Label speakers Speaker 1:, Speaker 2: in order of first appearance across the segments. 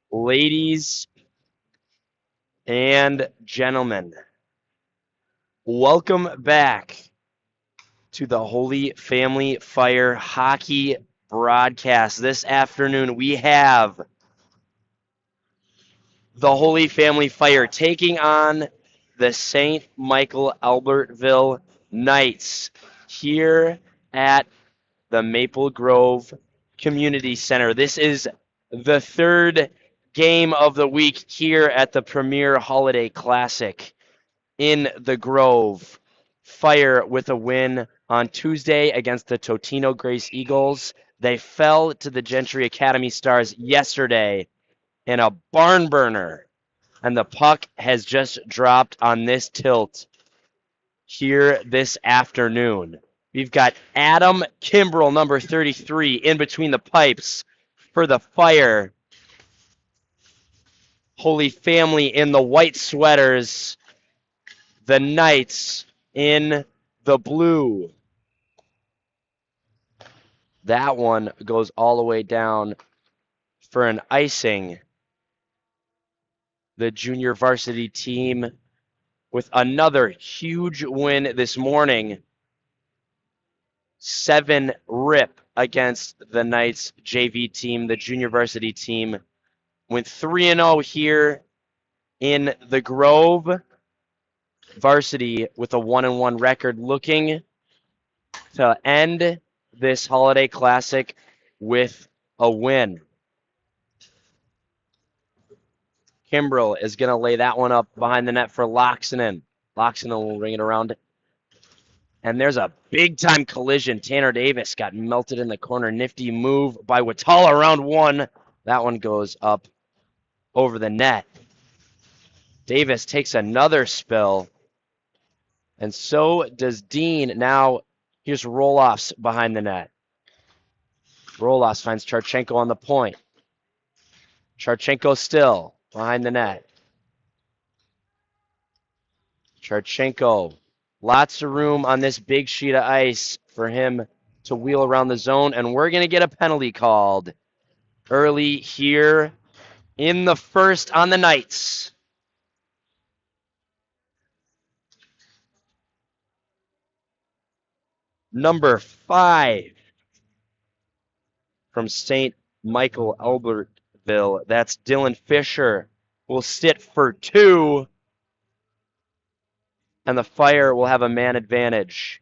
Speaker 1: Ladies and gentlemen, welcome back to the Holy Family Fire hockey broadcast. This afternoon, we have the Holy Family Fire taking on the St. Michael Albertville Knights here at the Maple Grove Community Center. This is the third game of the week here at the Premier Holiday Classic in the Grove. Fire with a win on Tuesday against the Totino Grace Eagles. They fell to the Gentry Academy Stars yesterday in a barn burner, and the puck has just dropped on this tilt here this afternoon. We've got Adam Kimbrell, number 33, in between the pipes for the Fire. Holy Family in the white sweaters. The Knights in the blue. That one goes all the way down for an icing. The junior varsity team with another huge win this morning. 7-rip against the Knights JV team. The junior varsity team went 3-0 here in the Grove. Varsity with a 1-1 record, looking to end this holiday classic with a win. Kimbrell is going to lay that one up behind the net for Loxonen. Loxonen will ring it around. And there's a big-time collision. Tanner Davis got melted in the corner. Nifty move by Watala, round one. That one goes up over the net. Davis takes another spill. And so does Dean. Now here's Roloffs behind the net. Roloffs finds Charchenko on the point. Charchenko still behind the net. Charchenko. Lots of room on this big sheet of ice for him to wheel around the zone. And we're going to get a penalty called early here in the first on the Knights. Number 5 from St. Michael Albertville. That's Dylan Fisher. Will sit for 2. And the Fire will have a man advantage.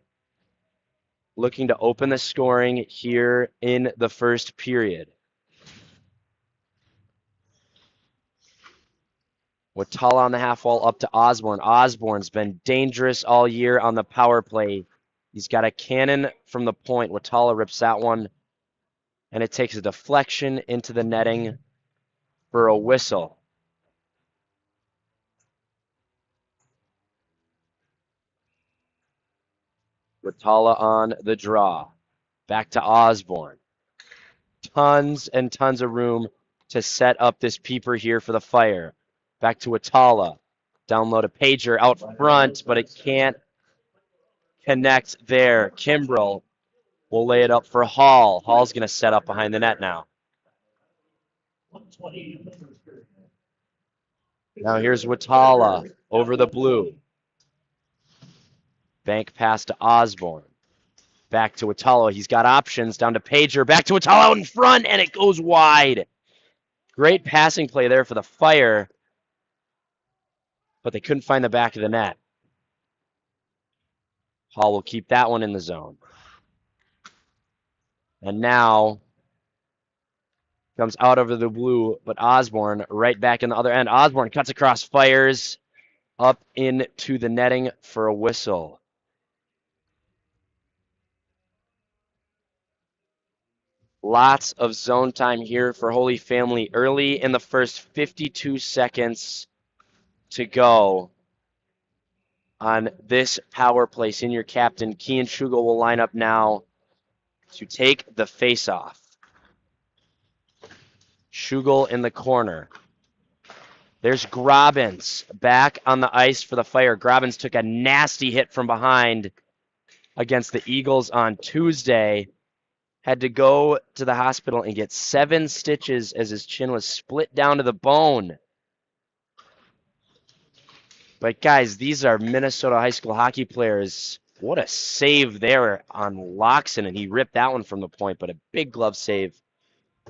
Speaker 1: Looking to open the scoring here in the first period. Watala on the half wall up to Osborne. Osborne's been dangerous all year on the power play. He's got a cannon from the point. Watala rips that one. And it takes a deflection into the netting for a whistle. Watala on the draw. Back to Osborne. Tons and tons of room to set up this peeper here for the Fire. Back to Watala. Down low to Pager out front, but it can't connect there. Kimbrell will lay it up for Hall. Hall's going to set up behind the net now. Now here's Watala over the blue. Bank pass to Osborne. Back to Watala. He's got options. Down to Pager. Back to Watala out in front, and it goes wide. Great passing play there for the Fire, but they couldn't find the back of the net. Hall will keep that one in the zone. And now comes out over the blue, but Osborne right back in the other end. Osborne cuts across, fires up into the netting for a whistle. Lots of zone time here for Holy Family early in the first 52 seconds to go on this power play. Senior captain Kian Schugel will line up now to take the face-off. Schugel in the corner. There's Grobbins back on the ice for the Fire. Grobbins took a nasty hit from behind against the Eagles on Tuesday. Had to go to the hospital and get 7 stitches as his chin was split down to the bone. But guys, these are Minnesota high school hockey players. What a save there on Loxton, and he ripped that one from the point, but a big glove save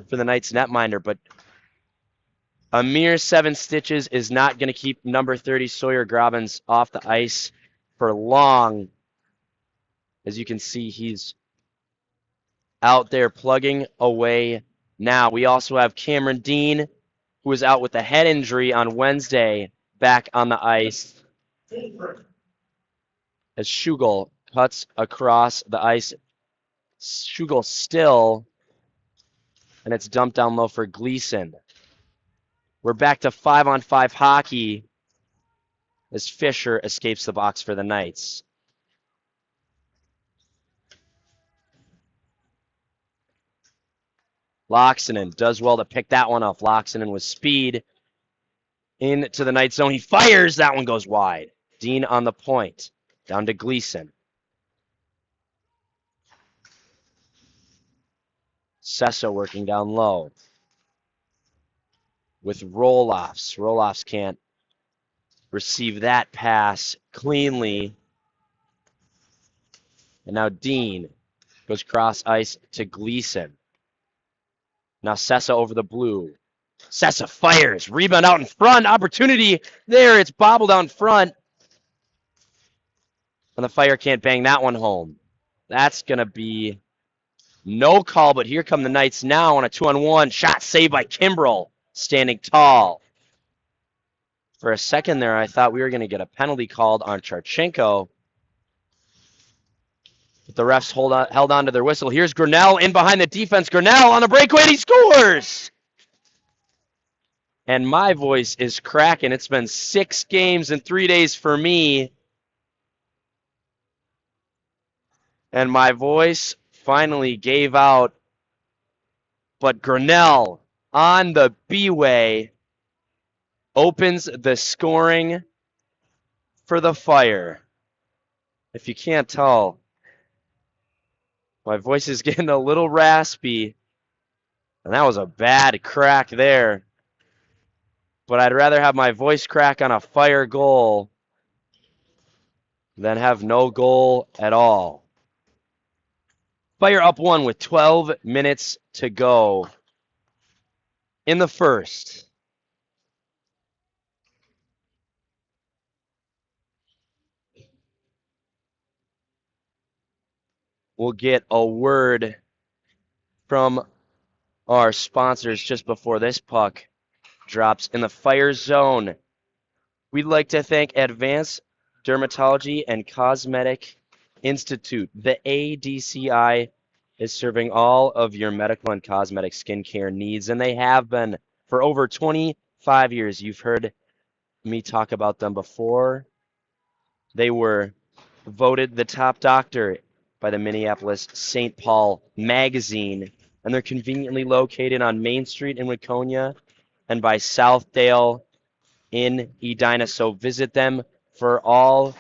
Speaker 1: for the Knights netminder. But a mere 7 stitches is not going to keep number 30 Sawyer Grobbins off the ice for long. As you can see, he's out there plugging away now. We also have Cameron Dean, who was out with a head injury on Wednesday, back on the ice as Schugel cuts across the ice. Schugel still, and it's dumped down low for Gleason. We're back to 5-on-5 hockey as Fisher escapes the box for the Knights. Loxonen does well to pick that one off. Loxonen with speed into the Knights zone. He fires. That one goes wide. Dean on the point. Down to Gleason. Sessa working down low with roll-offs. Roll-offs can't receive that pass cleanly. And now Dean goes cross ice to Gleason. Now Sessa over the blue. Sessa fires. Rebound out in front. Opportunity there. It's bobbled out in front. And the Fire can't bang that one home. That's going to be no call, but here come the Knights now on a 2-on-1. Shot saved by Kimbrell, standing tall. For a second there, I thought we were going to get a penalty called on Charchenko. But the refs held on to their whistle. Here's Grinnell in behind the defense. Grinnell on the breakaway, and he scores! And my voice is cracking. It's been 6 games in 3 days for me. And my voice finally gave out. But Grinnell on the B-way opens the scoring for the Fire. If you can't tell, my voice is getting a little raspy. And that was a bad crack there. But I'd rather have my voice crack on a Fire goal than have no goal at all. Fire up 1 with 12 minutes to go in the first. We'll get a word from our sponsors just before this puck drops in the Fire zone. We'd like to thank Advanced Dermatology and Cosmetic Institute. The ADCI is serving all of your medical and cosmetic skincare needs, and they have been for over 25 years. You've heard me talk about them before. They were voted the top doctor by the Minneapolis St. Paul magazine, and they're conveniently located on Main Street in Waconia and by Southdale in Edina. So visit them for all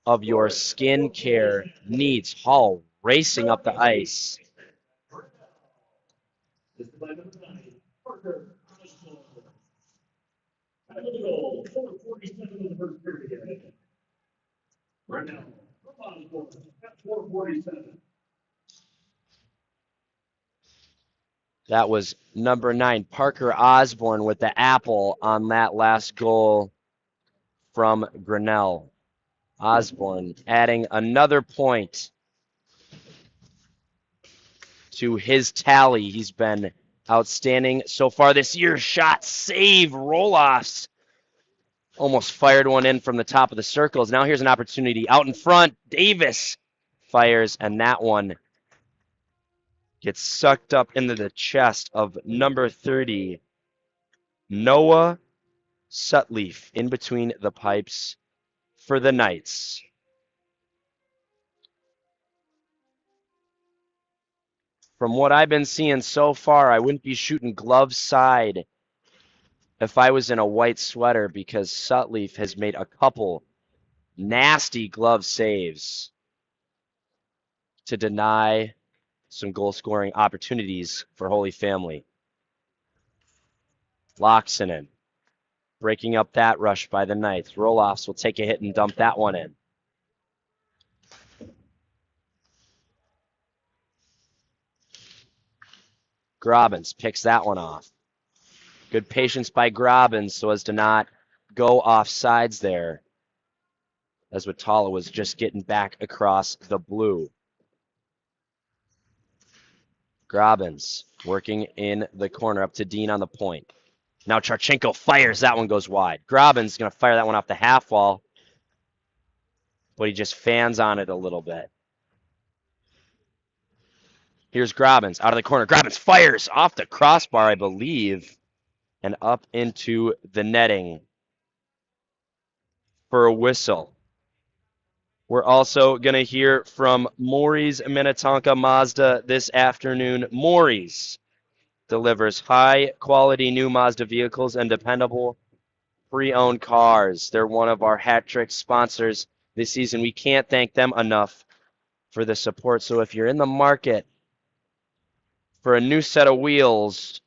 Speaker 1: of your skin care needs. Hall racing up the ice. That was number 9, Parker Osborne, with the apple on that last goal from Grinnell. Osborne adding another point to his tally. He's been outstanding so far this year. Shot, save, roll-offs. Almost fired one in from the top of the circles. Now here's an opportunity out in front. Davis fires, and that one gets sucked up into the chest of number 30, Noah Sutleaf, in between the pipes for the Knights. From what I've been seeing so far, I wouldn't be shooting glove side if I was in a white sweater because Sutleaf has made a couple nasty glove saves to deny some goal-scoring opportunities for Holy Family. Loxonen breaking up that rush by the Knights. Roloffs will take a hit and dump that one in. Grobbins picks that one off. Good patience by Grobbins so as to not go off sides there, as Watala was just getting back across the blue. Grobbins working in the corner up to Dean on the point. Now Charchenko fires. That one goes wide. Grobbins going to fire that one off the half wall, but he just fans on it a little bit. Here's Grobbins out of the corner. Grobbins fires off the crossbar, I believe, and up into the netting for a whistle. We're also going to hear from Maury's Minnetonka Mazda this afternoon. Maury's delivers high-quality new Mazda vehicles and dependable pre-owned cars. They're one of our hat trick sponsors this season. We can't thank them enough for the support. So if you're in the market for a new set of wheels,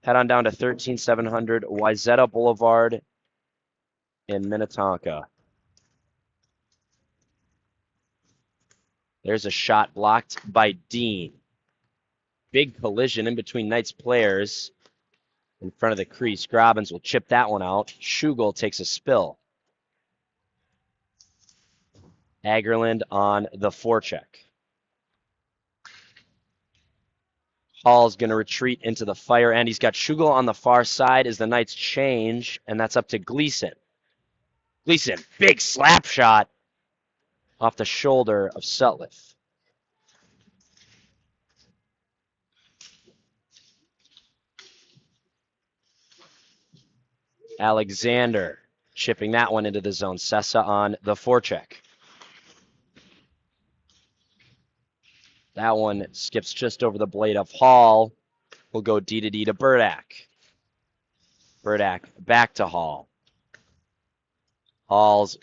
Speaker 1: head on down to 13700 Wayzata Boulevard in Minnetonka. There's a shot blocked by Dean. Big collision in between Knights players in front of the crease. Grobbins will chip that one out. Schugel takes a spill. Agerland on the forecheck. Hall's going to retreat into the fire end. He's got Schugel on the far side as the Knights change, and that's up to Gleason. Gleason, big slap shot off the shoulder of Sutliff. Alexander chipping that one into the zone. Sessa on the forecheck. That one skips just over the blade of Hall. Will go D to D to Burdak. Burdak back to Hall. Hall's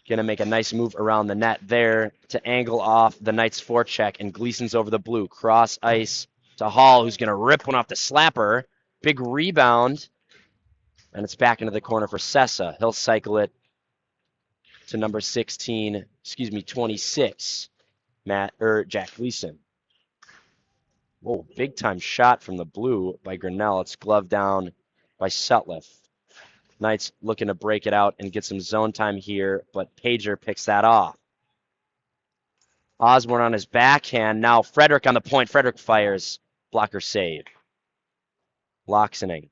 Speaker 1: going to make a nice move around the net there to angle off the Knights forecheck, and Gleason's over the blue. Cross ice to Hall, who's going to rip one off the slapper. Big rebound, and it's back into the corner for Sessa. He'll cycle it to number 26, Jack Gleason. Whoa, big time shot from the blue by Grinnell. It's gloved down by Sutliff. Knights looking to break it out and get some zone time here, but Pager picks that off. Osborne on his backhand. Now Frederick on the point. Frederick fires. Blocker save. Loxoning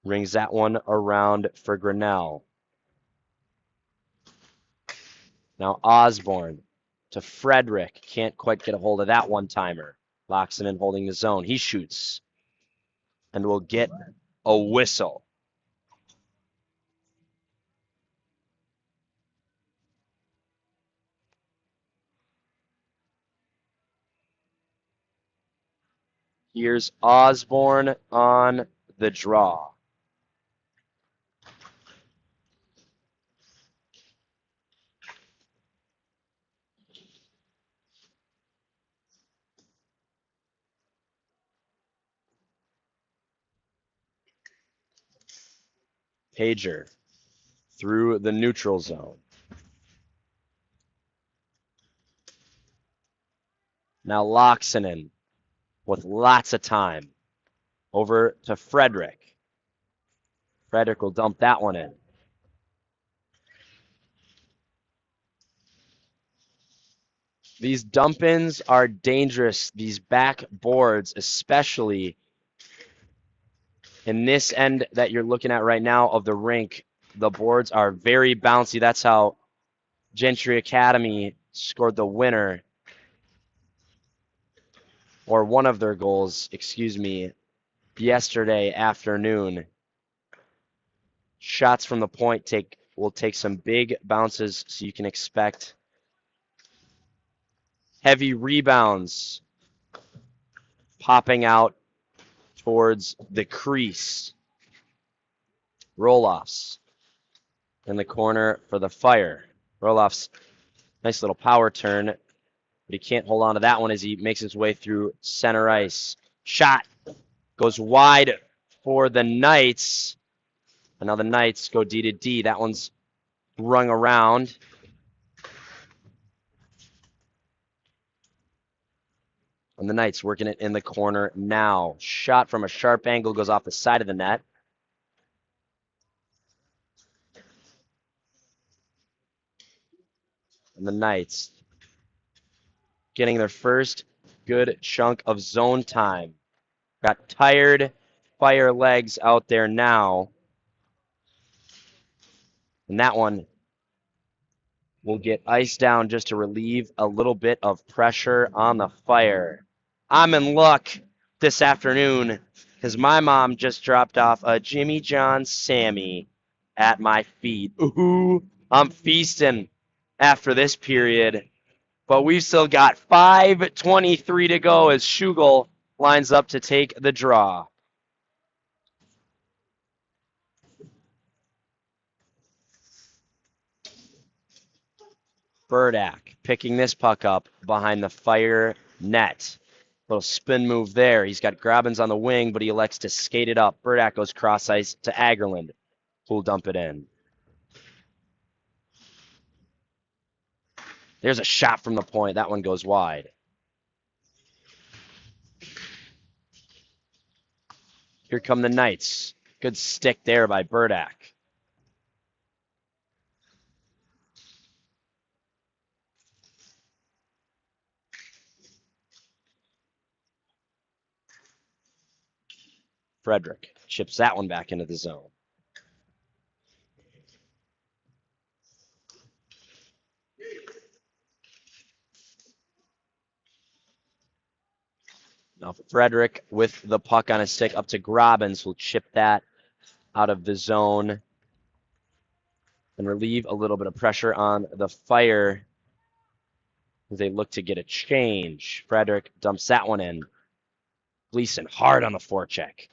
Speaker 1: rings that one around for Grinnell. Now Osborne to Frederick. Can't quite get a hold of that one-timer. Loxonen holding the zone. He shoots and will get a whistle. Here's Osborne on the draw. Pager through the neutral zone. Now Loxonen with lots of time. Over to Frederick. Frederick will dump that one in. These dump-ins are dangerous. These back boards, especially in this end that you're looking at right now of the rink, the boards are very bouncy. That's how Gentry Academy scored the winner, or one of their goals, excuse me, yesterday afternoon. Shots from the point will take some big bounces, so you can expect heavy rebounds popping out towards the crease. Roloffs in the corner for the Fire. Roloffs, nice little power turn, but he can't hold on to that one as he makes his way through center ice. Shot goes wide for the Knights. And now the Knights go D to D. That one's rung around. And the Knights working it in the corner now. Shot from a sharp angle goes off the side of the net. And the Knights getting their first good chunk of zone time. Got tired Fire legs out there now. And that one will get iced down just to relieve a little bit of pressure on the Fire. I'm in luck this afternoon because my mom just dropped off a Jimmy John Sammy at my feet. Ooh, I'm feasting after this period. But we've still got 5:23 to go as Schugel lines up to take the draw. Burdak picking this puck up behind the Fire net. Little spin move there. He's got Grabbins on the wing, but he elects to skate it up. Burdak goes cross ice to Agerland, who'll dump it in. There's a shot from the point. That one goes wide. Here come the Knights. Good stick there by Burdak. Frederick chips that one back into the zone. Now Frederick with the puck on his stick up to Grabbins, who'll chip that out of the zone and relieve a little bit of pressure on the Fire as they look to get a change. Frederick dumps that one in. Gleason hard on the forecheck.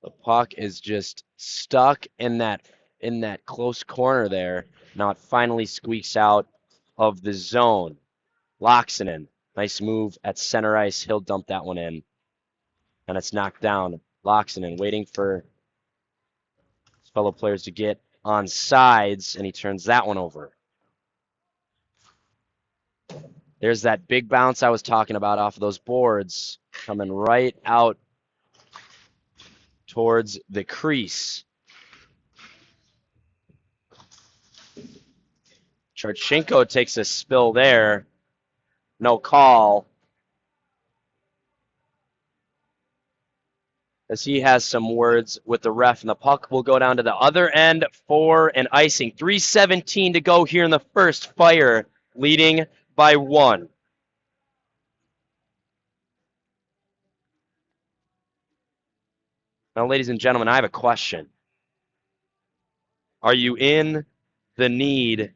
Speaker 1: The puck is just stuck in that close corner there. Now it finally squeaks out of the zone. Loxonen, nice move at center ice. He'll dump that one in. And it's knocked down. Loxonen waiting for his fellow players to get on sides, and he turns that one over. There's that big bounce I was talking about off of those boards, coming right out towards the crease. Charchenko takes a spill there. No call. As he has some words with the ref, and the puck will go down to the other end for an icing. 3:17 to go here in the first. Fire leading by 1. Now, ladies and gentlemen, I have a question. Are you in the need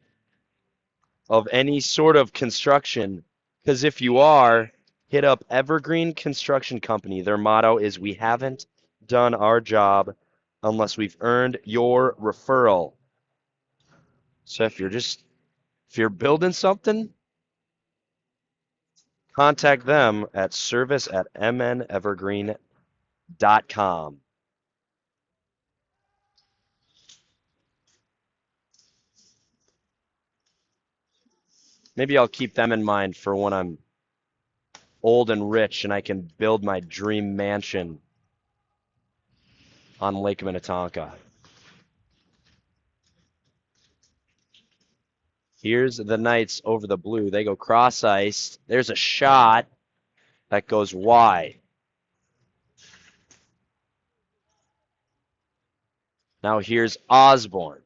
Speaker 1: of any sort of construction? Because if you are, hit up Evergreen Construction Company. Their motto is, "We haven't done our job unless we've earned your referral." So if you're building something, contact them at service@mnevergreen.com. Maybe I'll keep them in mind for when I'm old and rich and I can build my dream mansion on Lake Minnetonka. Here's the Knights over the blue. They go cross ice. There's a shot that goes wide. Now here's Osborne,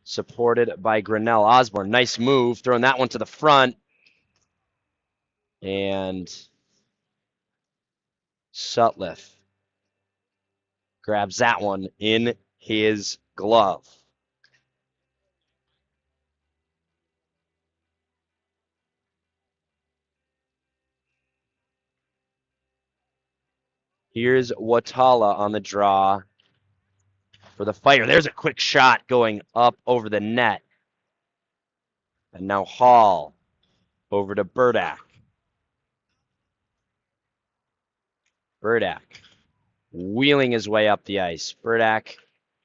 Speaker 1: supported by Grinnell. Osborne, nice move, throwing that one to the front. And Sutliff grabs that one in his glove. Here's Watala on the draw for the Fire. There's a quick shot going up over the net. And now Hall over to Burdak. Burdak wheeling his way up the ice. Burdak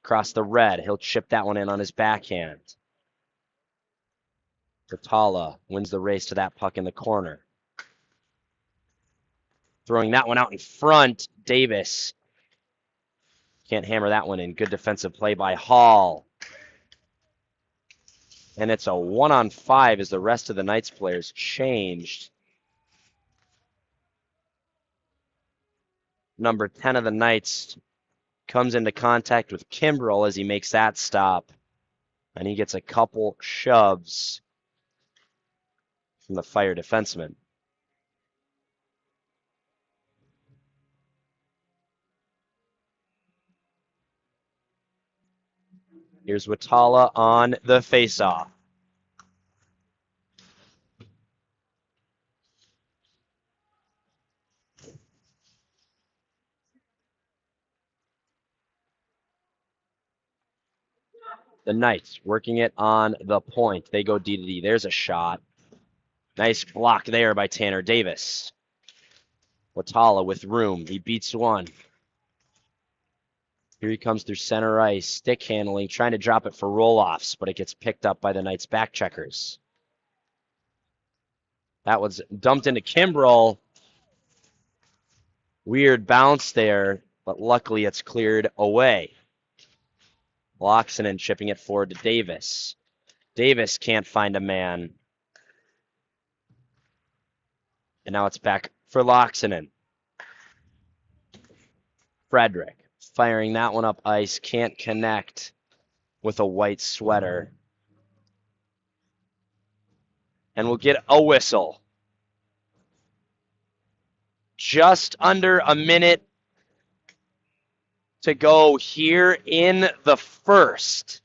Speaker 1: across the red. He'll chip that one in on his backhand. Watala wins the race to that puck in the corner. Throwing that one out in front. Davis can't hammer that one in. Good defensive play by Hall. And it's a 1-on-5 as the rest of the Knights players changed. Number 10 of the Knights comes into contact with Kimbrell as he makes that stop. And he gets a couple shoves from the Fire defenseman. Here's Watala on the faceoff. The Knights working it on the point. They go D to D. There's a shot. Nice block there by Tanner Davis. Watala with room. He beats one. Here he comes through center ice. Stick handling, trying to drop it for roll-offs, but it gets picked up by the Knights back checkers. That was dumped into Kimbrell. Weird bounce there, but luckily it's cleared away. Loxonen chipping it forward to Davis. Davis can't find a man. And now it's back for Loxonen. Frederick firing that one up ice. Can't connect with a white sweater. And we'll get a whistle. Just under a minute to go here in the first.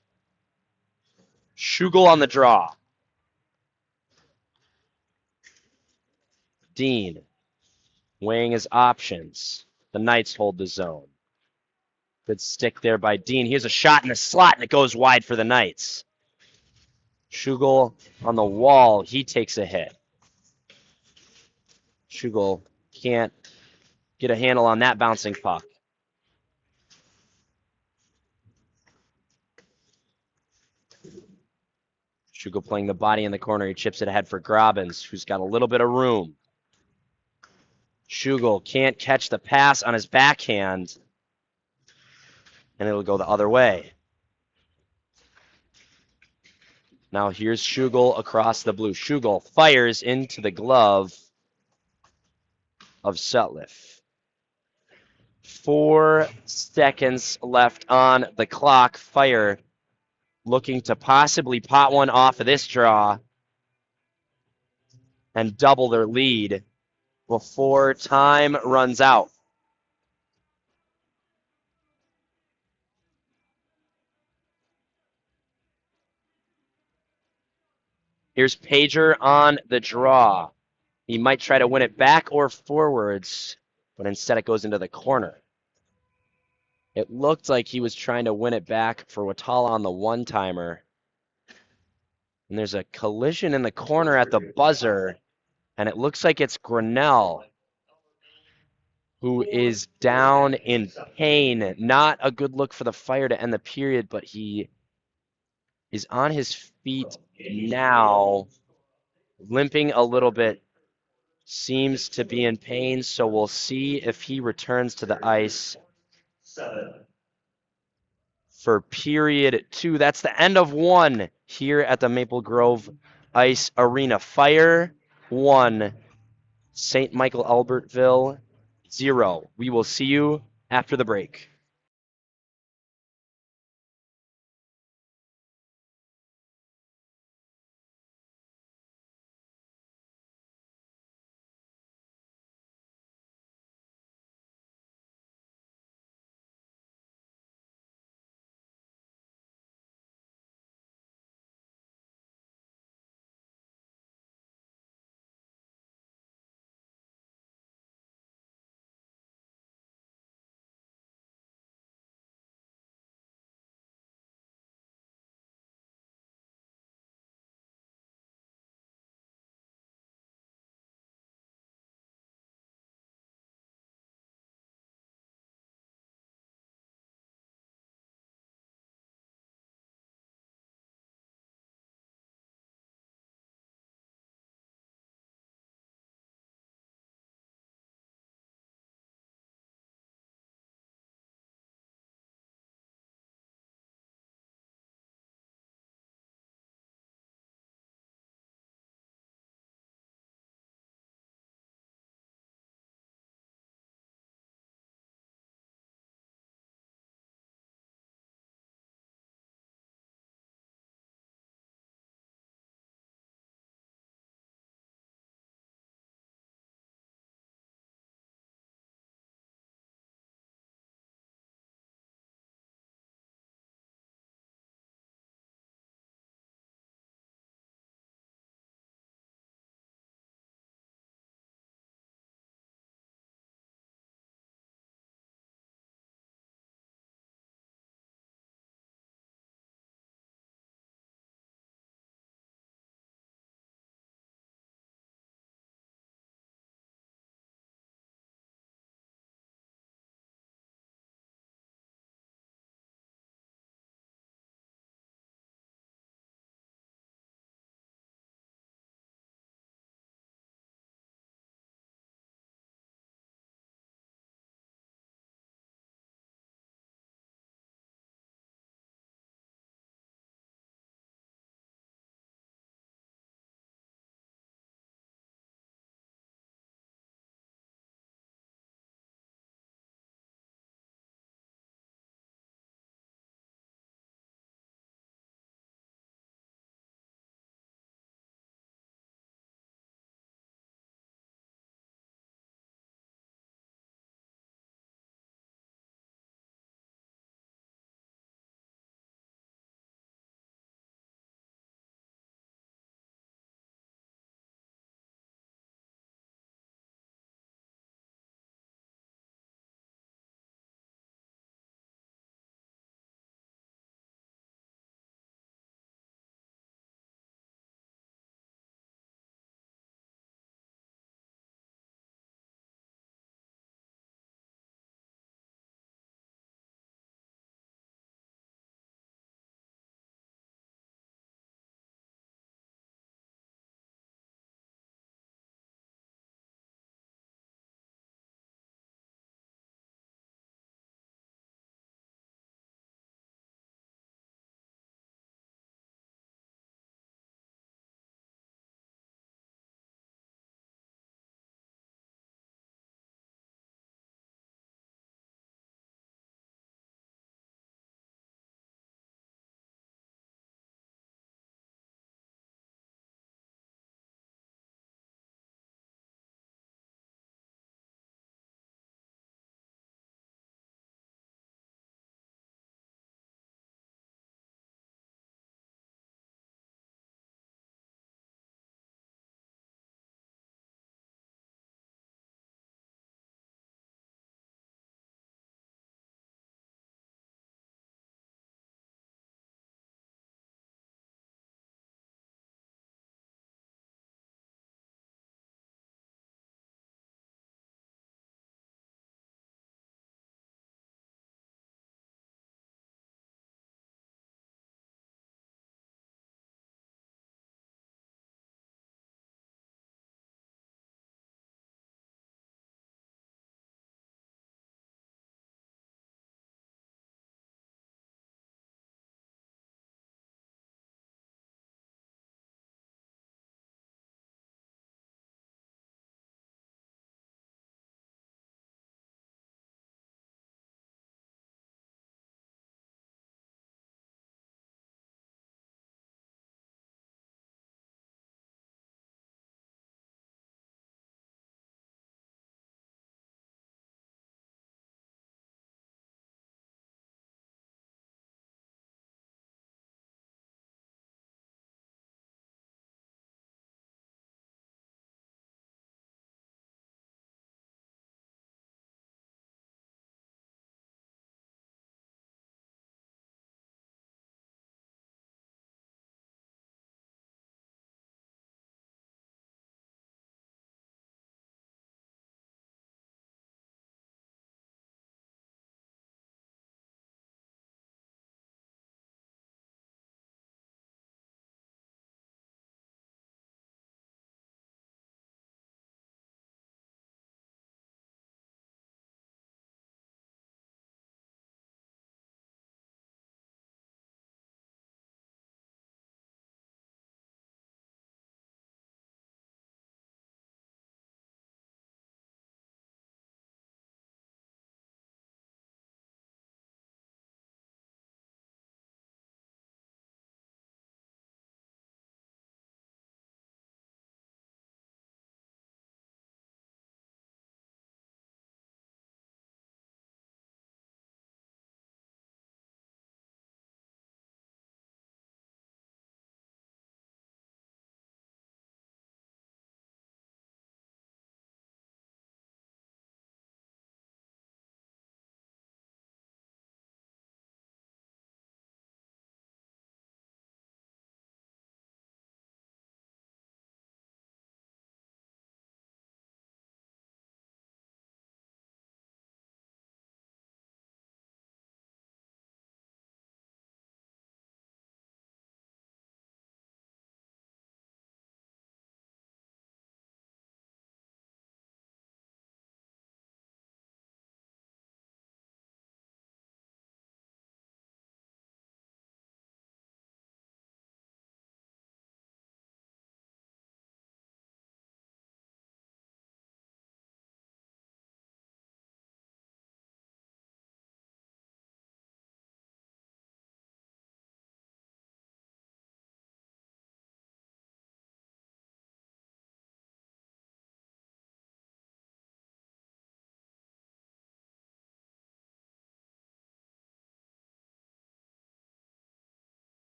Speaker 1: Schugel on the draw. Dean weighing his options. The Knights hold the zone. Good stick there by Dean. Here's a shot in the slot, and it goes wide for the Knights. Schugel on the wall. He takes a hit. Schugel can't get a handle on that bouncing puck. Schugel playing the body in the corner. He chips it ahead for Grobbins, who's got a little bit of room. Schugel can't catch the pass on his backhand, and it'll go the other way. Now here's Schugel across the blue. Schugel fires into the glove of Sutliff. 4 seconds left on the clock. Fire looking to possibly pot one off of this draw and double their lead before time runs out. Here's Pager on the draw. He might try to win it back or forwards, but instead it goes into the corner. It looked like he was trying to win it back for Watala on the one-timer. And there's a collision in the corner at the buzzer, and it looks like it's Grinnell who is down in pain. Not a good look for the Fire to end the period, but he is on his feet now, limping a little bit, seems to be in pain, so we'll see if he returns to the ice for period 2. That's the end of 1 here at the Maple Grove Ice Arena. Fire 1, St. Michael Albertville 0. We will see you after the break.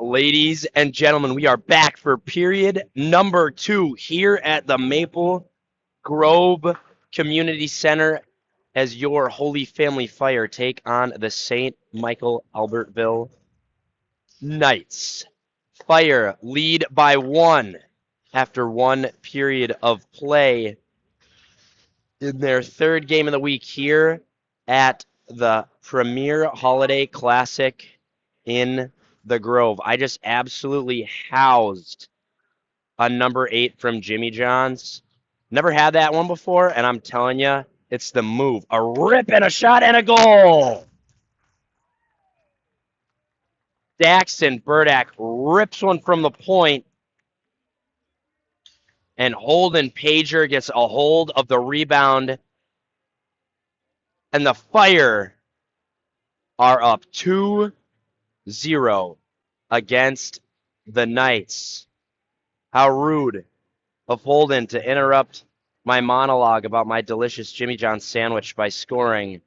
Speaker 1: Ladies and gentlemen, we are back for period number 2 here at the Maple Grove Community Center as your Holy Family Fire take on the St. Michael Albertville Knights. Fire lead by 1 after 1 period of play in their 3rd game of the week here at the Premier Holiday Classic in the Grove. I just absolutely housed a number 8 from Jimmy John's. Never had that one before, and I'm telling you, it's the move. A rip and a shot and a goal. Daxton Burdak rips one from the point, and Holden Pager gets a hold of the rebound, and the Fire are up 2-0 against the Knights. How rude of Holden to interrupt my monologue about my delicious Jimmy John's sandwich by scoring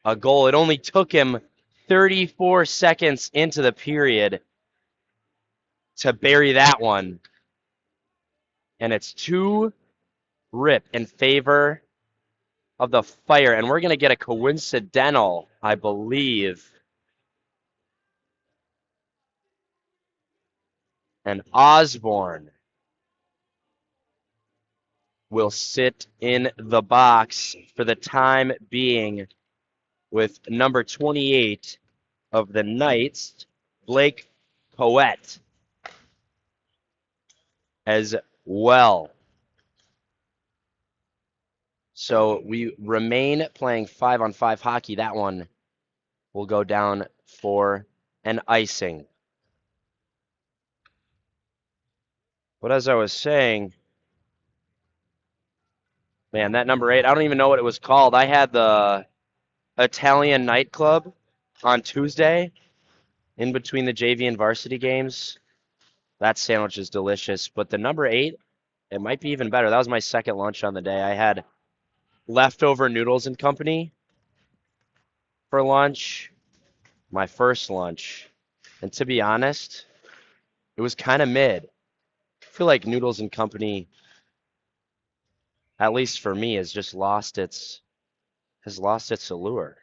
Speaker 1: a goal. It only took him 34 seconds into the period to bury that one. And it's 2-rip in favor of the Fire. And we're going to get a coincidental, I believe. And Osborne will sit in the box for the time being with number 28 of the Knights, Blake Coette, as well. So we remain playing 5-on-5 hockey. That one will go down for an icing. But as I was saying, man, that number 8, I don't even know what it was called. I had the Italian nightclub on Tuesday in between the JV and varsity games. That sandwich is delicious. But the number 8, it might be even better. That was my second lunch on the day. I had leftover noodles and company for lunch, my first lunch. And to be honest, it was kind of mid. I feel like noodles and company, at least for me, has lost its allure.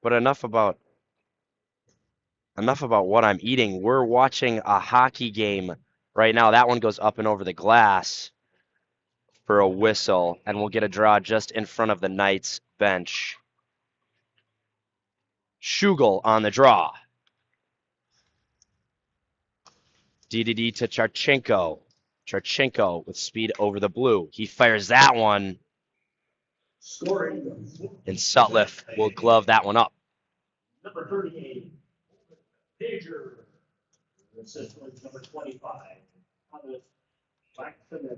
Speaker 1: But enough about what I'm eating. We're watching a hockey game right now. That one goes up and over the glass for a whistle, and we'll get a draw just in front of the Knights bench. Schugel on the draw. DDD to Charchenko. Charchenko with speed over the blue. He fires that one. And Sutliff will glove that one up.
Speaker 2: Number 38, Pager. Assist with number 25 on the back to the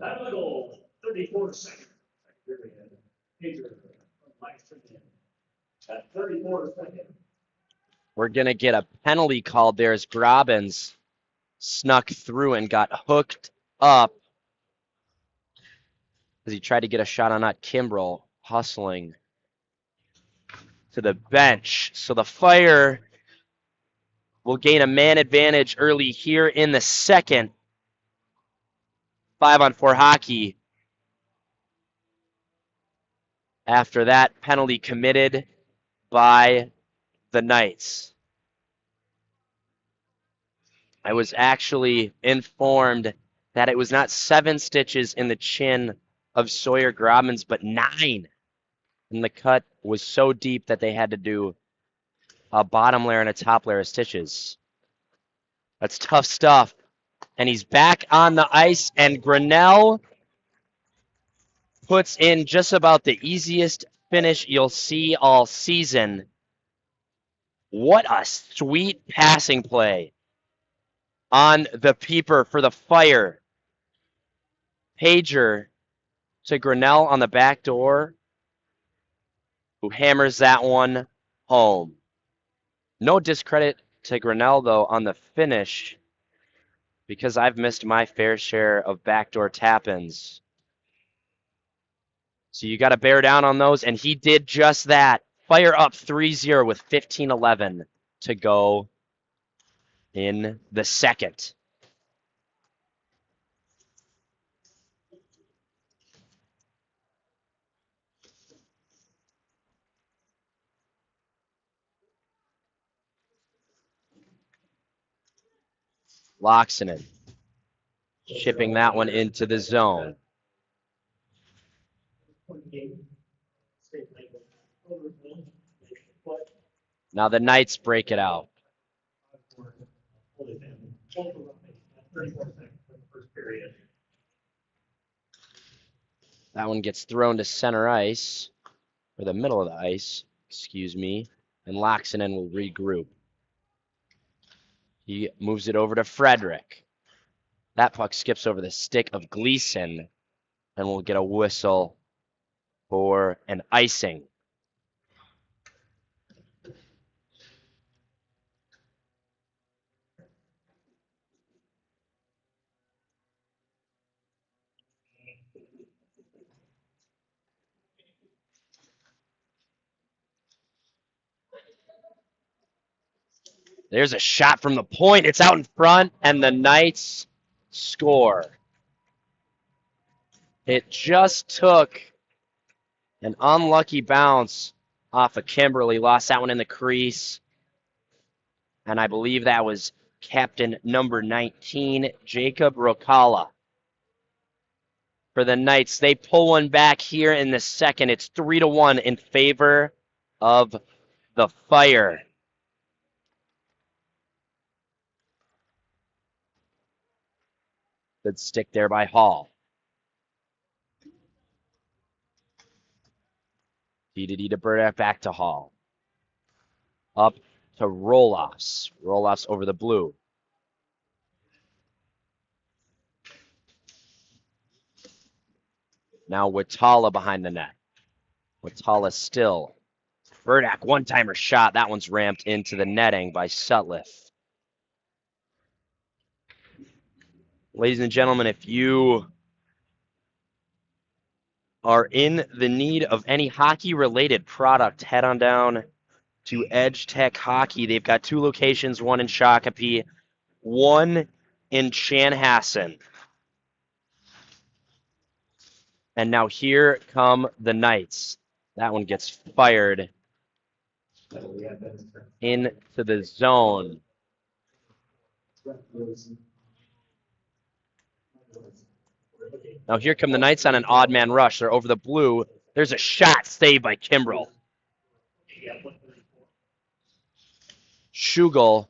Speaker 2: time of the goal, 34 seconds. Period. Pager back to the at 34 seconds.
Speaker 1: We're going to get a penalty called there as Grobbins snuck through and got hooked up as he tried to get a shot on that. Kimbrell hustling to the bench. So the Fire will gain a man advantage early here in the second. 5-on-4 hockey. After that penalty committed by the Knights. I was actually informed that it was not 7 stitches in the chin of Sawyer Grobbins, but 9. And the cut was so deep that they had to do a bottom layer and a top layer of stitches. That's tough stuff. And he's back on the ice, and Grinnell puts in just about the easiest finish you'll see all season. What a sweet passing play on the peeper for the Fire. Pager to Grinnell on the back door, who hammers that one home. No discredit to Grinnell, though, on the finish, because I've missed my fair share of backdoor tap-ins. So you got to bear down on those, and he did just that. Fire up 3-0 with 15-11 to go in the second. Loxonen shipping that one into the zone. Now the Knights break it out. That one gets thrown to center ice, or the middle of the ice, excuse me, and Loxonen will regroup. He moves it over to Frederick. That puck skips over the stick of Gleason, and we'll get a whistle for an icing. There's a shot from the point. It's out in front, and the Knights score. It just took an unlucky bounce off of Kimberly. Lost that one in the crease. And I believe that was captain number 19, Jacob Rocala. For the Knights, they pull one back here in the second. It's 3-1 in favor of the Fire. Good stick there by Hall. DD to Burdak, back to Hall. Up to Roloffs. Roloffs over the blue. Now Watala behind the net. Watala still. Burdak, one-timer shot. That one's ramped into the netting by Sutliff. Ladies and gentlemen, if you are in the need of any hockey-related product, head on down to Edge Tech Hockey. They've got 2 locations, one in Shakopee, one in Chanhassen. And now here come the Knights. That one gets fired into the zone. Now here come the Knights on an odd man rush. They're over the blue. There's a shot saved by Kimbrell. Schugel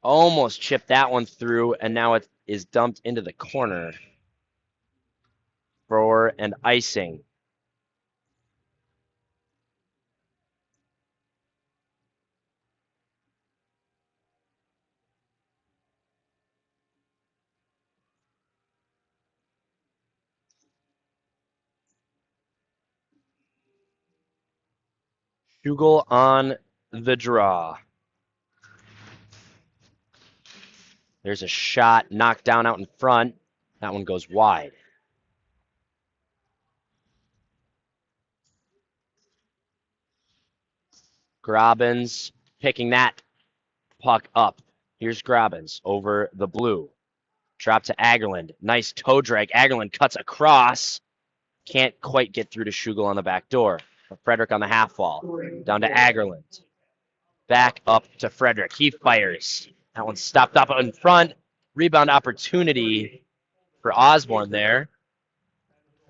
Speaker 1: almost chipped that one through, and now it is dumped into the corner for an icing. Schugel on the draw. There's a shot knocked down out in front. That one goes wide. Grobbins picking that puck up. Here's Grobbins over the blue. Drop to Agerland. Nice toe drag. Agerland cuts across. Can't quite get through to Schugel on the back door. But Frederick on the half wall. Down to Agerland. Back up to Frederick. He fires. That one's stopped up in front. Rebound opportunity for Osborne there.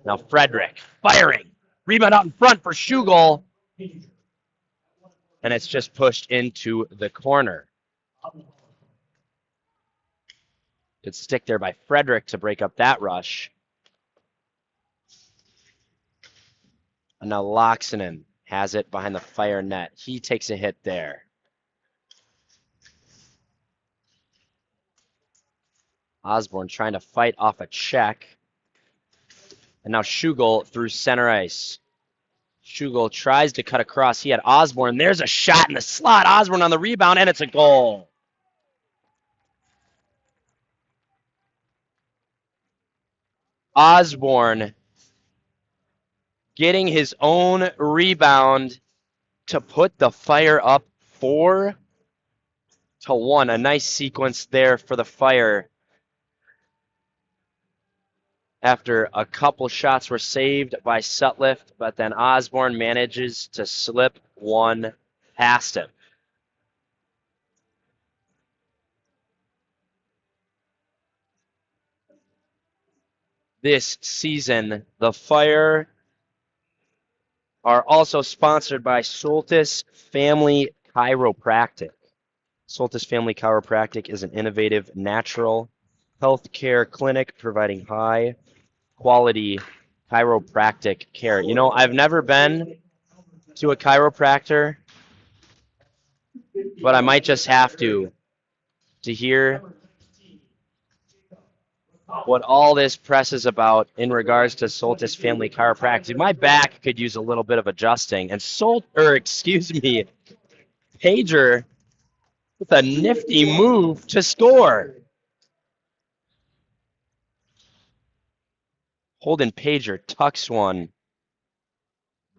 Speaker 1: Now Frederick firing. Rebound out in front for Schugel. And it's just pushed into the corner. Good stick there by Frederick to break up that rush. And now Loxonen has it behind the Fire net. He takes a hit there. Osborne trying to fight off a check. And now Schugel through center ice. Schugel tries to cut across. He had Osborne. There's a shot in the slot. Osborne on the rebound, and it's a goal. Osborne getting his own rebound to put the Fire up 4-2. to 1. A nice sequence there for the Fire. After a couple shots were saved by Sutliff, but then Osborne manages to slip one past him. This season, the Fire are also sponsored by Soltis Family Chiropractic. Soltis Family Chiropractic is an innovative natural healthcare clinic providing high quality chiropractic care. You know, I've never been to a chiropractor, but I might just have to hear what all this press is about in regards to Soltis Family Chiropractic. My back could use a little bit of adjusting, and Pager with a nifty move to score. Holden Pager tucks one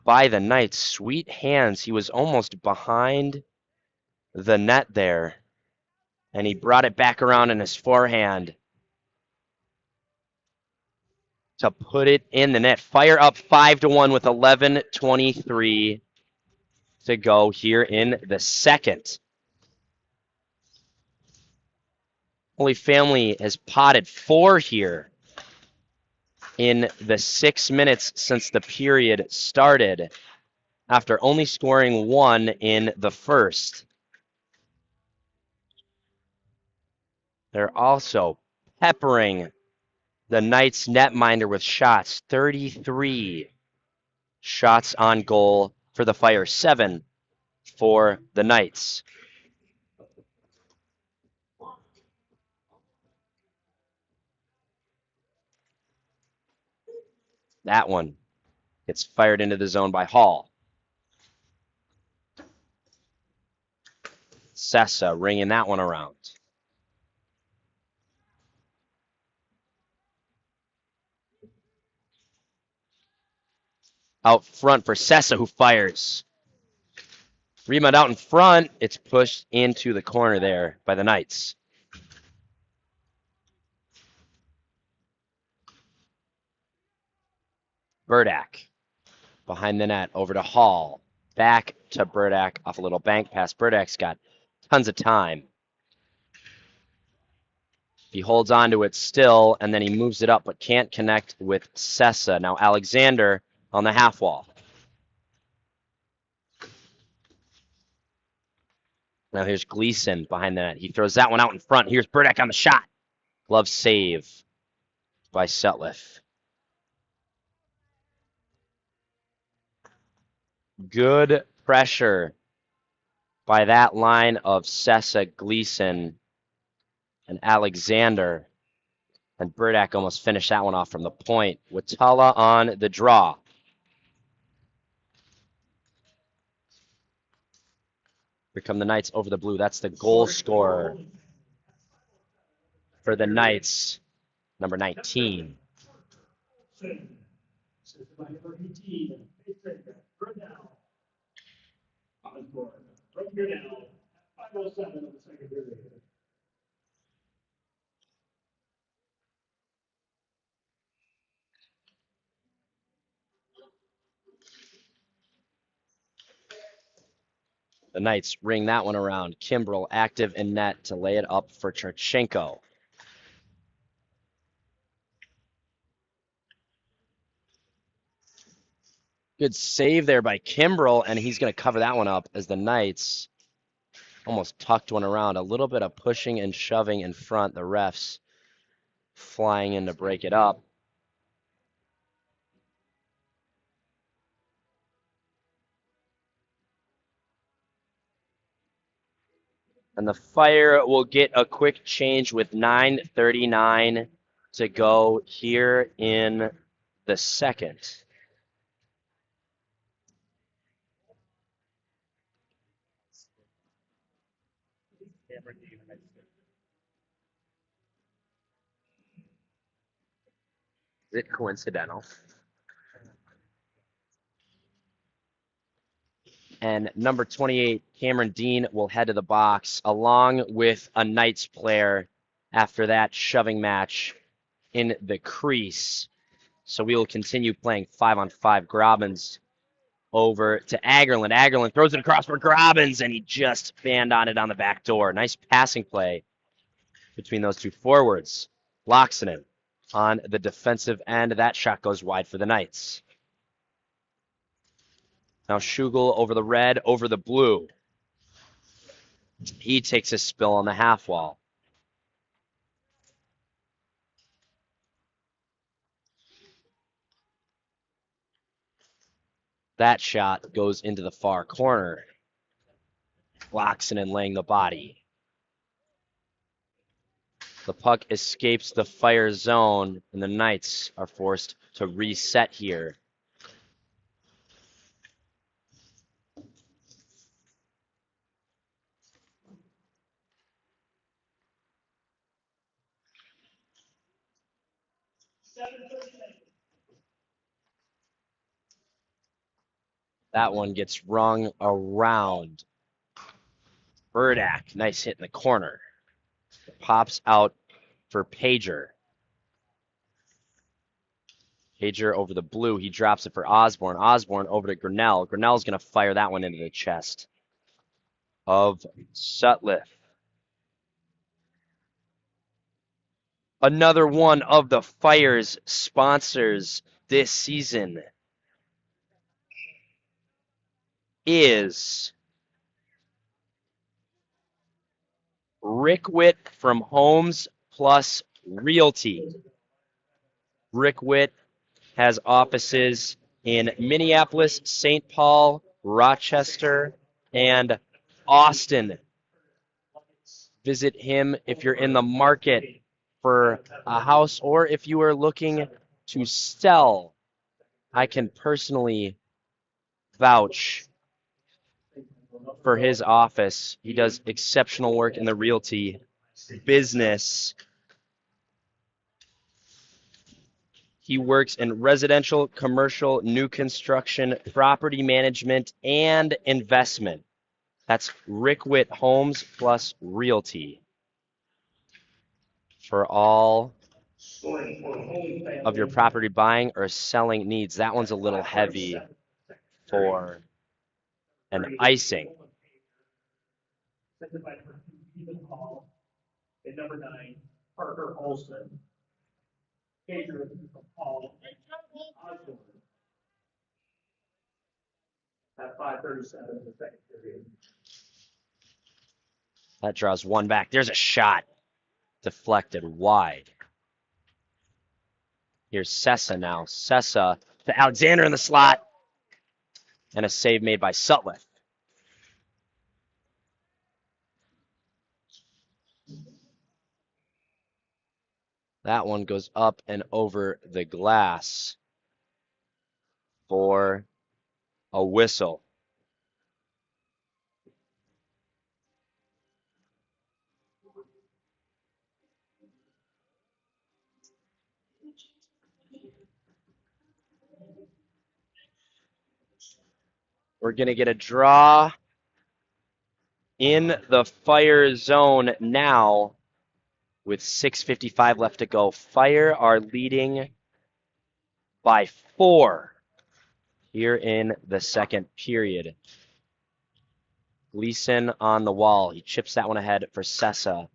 Speaker 1: by the Knights. Sweet hands. He was almost behind the net there, and he brought it back around in his forehand to put it in the net. Fire up 5-1 with 11:23 to go here in the second. Holy Family has potted 4 here in the 6 minutes since the period started, after only scoring 1 in the first. They're also peppering the Knights netminder with shots. 33 shots on goal for the Fire, 7 for the Knights. That one gets fired into the zone by Hall. Sessa ringing that one around. Out front for Sessa, who fires. Rebound out in front. It's pushed into the corner there by the Knights. Burdak behind the net over to Hall. Back to Burdak off a little bank pass. Burdak's got tons of time. He holds on to it still, and then he moves it up, but can't connect with Sessa. Now Alexander on the half wall. Now here's Gleason behind the net. He throws that one out in front. Here's Burdak on the shot. Glove save by Sutliff. Good pressure by that line of Sessa, Gleason, and Alexander. And Burdak almost finished that one off from the point. Watala on the draw. Here come the Knights over the blue. That's the goal scorer for the Knights, number 19. The Knights ring that one around. Kimbrell active in net to lay it up for Charchenko. Good save there by Kimbrell, and he's going to cover that one up as the Knights almost tucked one around. A little bit of pushing and shoving in front. The refs flying in to break it up. And the Fire will get a quick change with 9:39 to go here in the second. Is it coincidental? And number 28, Cameron Dean, will head to the box along with a Knights player after that shoving match in the crease. So we will continue playing 5-on-5. Grobbins over to Agerlund. Agerlund throws it across for Grobbins, and he just fanned on it on the back door. Nice passing play between those two forwards. Loxonen on the defensive end. That shot goes wide for the Knights. Now Schugel over the red, over the blue. He takes a spill on the half wall. That shot goes into the far corner. Loxonen laying the body. The puck escapes the fire zone, and the Knights are forced to reset here. That one gets rung around. Burdak, nice hit in the corner. Pops out for Pager. Pager over the blue. He drops it for Osborne. Osborne over to Grinnell. Grinnell's going to fire that one into the chest of Sutliff. Another one of the Fire's sponsors this season is Rick Witt from Homes Plus Realty. Rick Witt has offices in Minneapolis, St. Paul, Rochester, and Austin. Visit him if you're in the market for a house or if you are looking to sell. I can personally vouch for his office. He does exceptional work in the realty business. He works in residential, commercial, new construction, property management, and investment. That's Rick Witt Homes Plus Realty. For all of your property buying or selling needs. That one's a little heavy for an icing.
Speaker 2: And number 9, Parker Olson. Pager Paul Osborne. At 5:37 in the second period.
Speaker 1: That draws one back. There's a shot deflected wide. Here's Sessa now. Sessa to Alexander in the slot. And a save made by Sutliff. That one goes up and over the glass for a whistle. We're going to get a draw in the Fire zone now with 6:55 left to go. Fire are leading by 4 here in the second period. Gleason on the wall. He chips that one ahead for Sessa.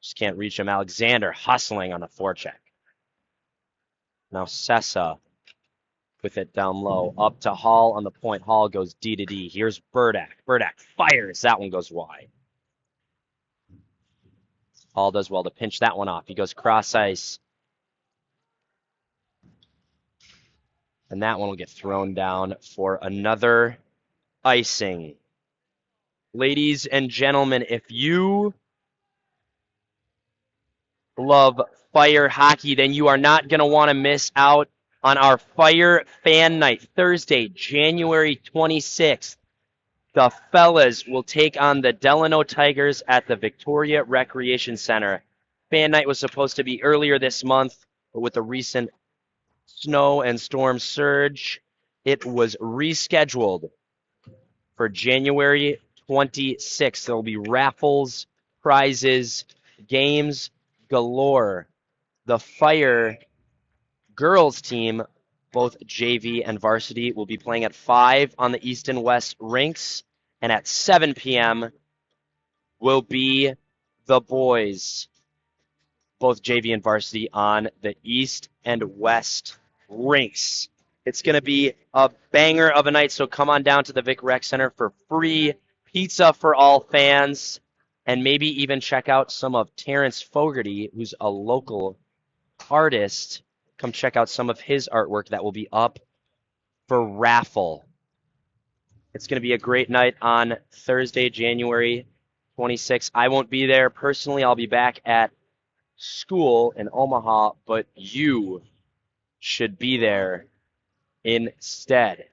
Speaker 1: Just can't reach him. Alexander hustling on the forecheck. Now Sessa with it down low. Up to Hall on the point. Hall goes D to D. Here's Burdak. Burdak fires. That one goes wide. Hall does well to pinch that one off. He goes cross ice. And that one will get thrown down for another icing. Ladies and gentlemen, if you love Fire hockey, then you are not going to want to miss out on our Fire Fan Night, Thursday, January 26th. The fellas will take on the Delano Tigers at the Victoria Recreation Center. Fan Night was supposed to be earlier this month, but with the recent snow and storm surge, it was rescheduled for January 26th. There will be raffles, prizes, games galore. The Fire girls team, both JV and varsity, will be playing at 5 on the East and West rinks, and at 7 p.m. will be the boys, both JV and varsity, on the East and West rinks. It's going to be a banger of a night, so come on down to the Vic Rec Center for free pizza for all fans, and maybe even check out some of Terrence Fogarty, who's a local artist. Come check out some of his artwork that will be up for raffle. It's going to be a great night on Thursday, January 26th. I won't be there personally. I'll be back at school in Omaha, but you should be there instead.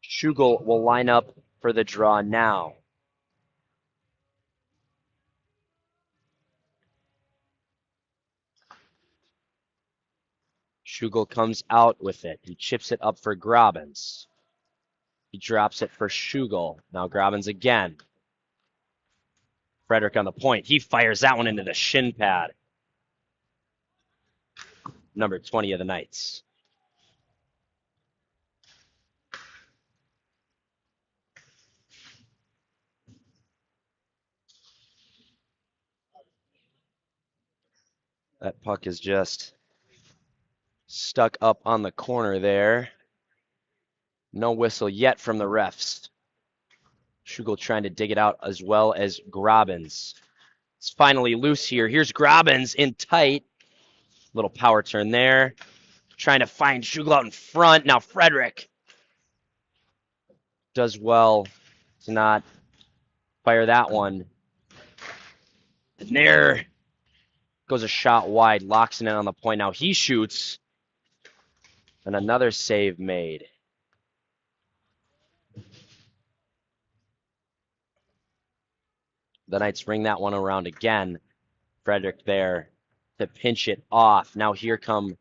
Speaker 1: Schugel will line up for the draw now. Schugel comes out with it. He chips it up for Grobbins. He drops it for Schugel. Now Grobbins again. Frederick on the point. He fires that one into the shin pad. Number 20 of the Knights. That puck is just stuck up on the corner there. No whistle yet from the refs. Schugel trying to dig it out as well as Grobbins. It's finally loose here. Here's Grobbins in tight. Little power turn there. Trying to find Schugel out in front. Now Frederick does well to not fire that one. And there goes a shot wide. Locks it in on the point. Now he shoots. And another save made. The Knights bring that one around again. Frederick there to pinch it off. Now here comes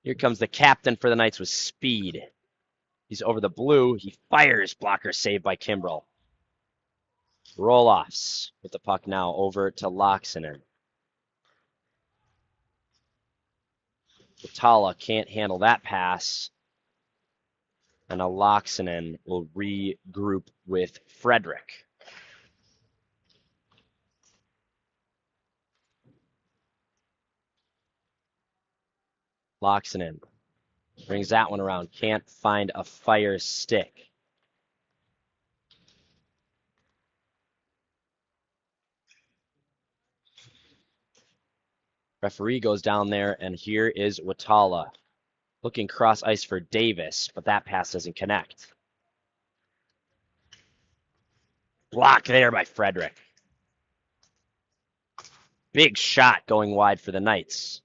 Speaker 1: the captain for the Knights with speed. He's over the blue. He fires. Blocker saved by Kimbrell. Roll-offs with the puck now over to Loxinen. Vitala can't handle that pass. And a Loxinen will regroup with Frederick. Loxinen brings that one around. Can't find a fire stick. Referee goes down there, and here is Watala looking cross ice for Davis, but that pass doesn't connect. Blocked there by Frederick. Big shot going wide for the Knights.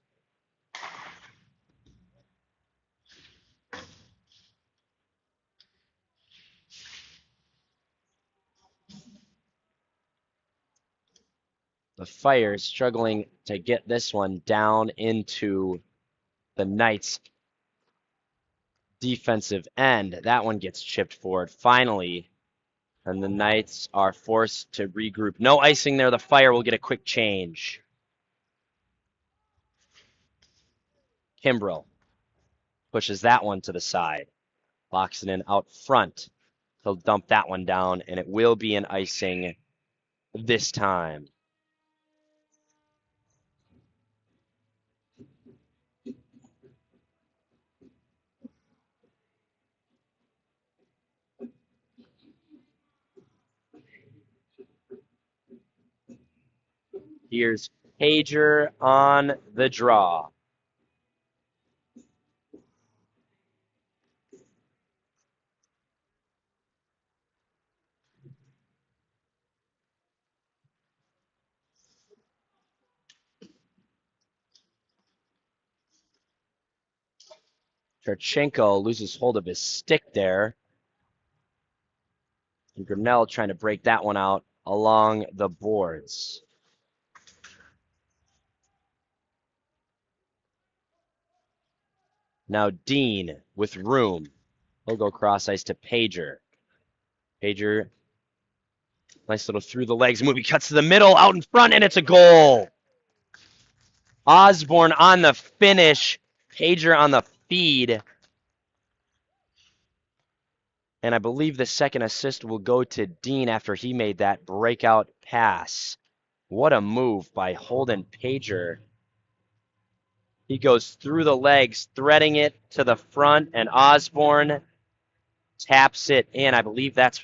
Speaker 1: The Fire struggling to get this one down into the Knights' defensive end. That one gets chipped forward finally, and the Knights are forced to regroup. No icing there. The Fire will get a quick change. Kimbrell pushes that one to the side. Locks it in out front. He'll dump that one down, and it will be an icing this time. Here's Pager on the draw. Turchenko loses hold of his stick there. And Grinnell trying to break that one out along the boards. Now Dean with room. He'll go cross ice to Pager. Pager, nice little through the legs move. He cuts to the middle, out in front, and it's a goal. Osborne on the finish. Pager on the feed. And I believe the second assist will go to Dean after he made that breakout pass. What a move by Holden Pager. He goes through the legs, threading it to the front, and Osborne taps it in. I believe that's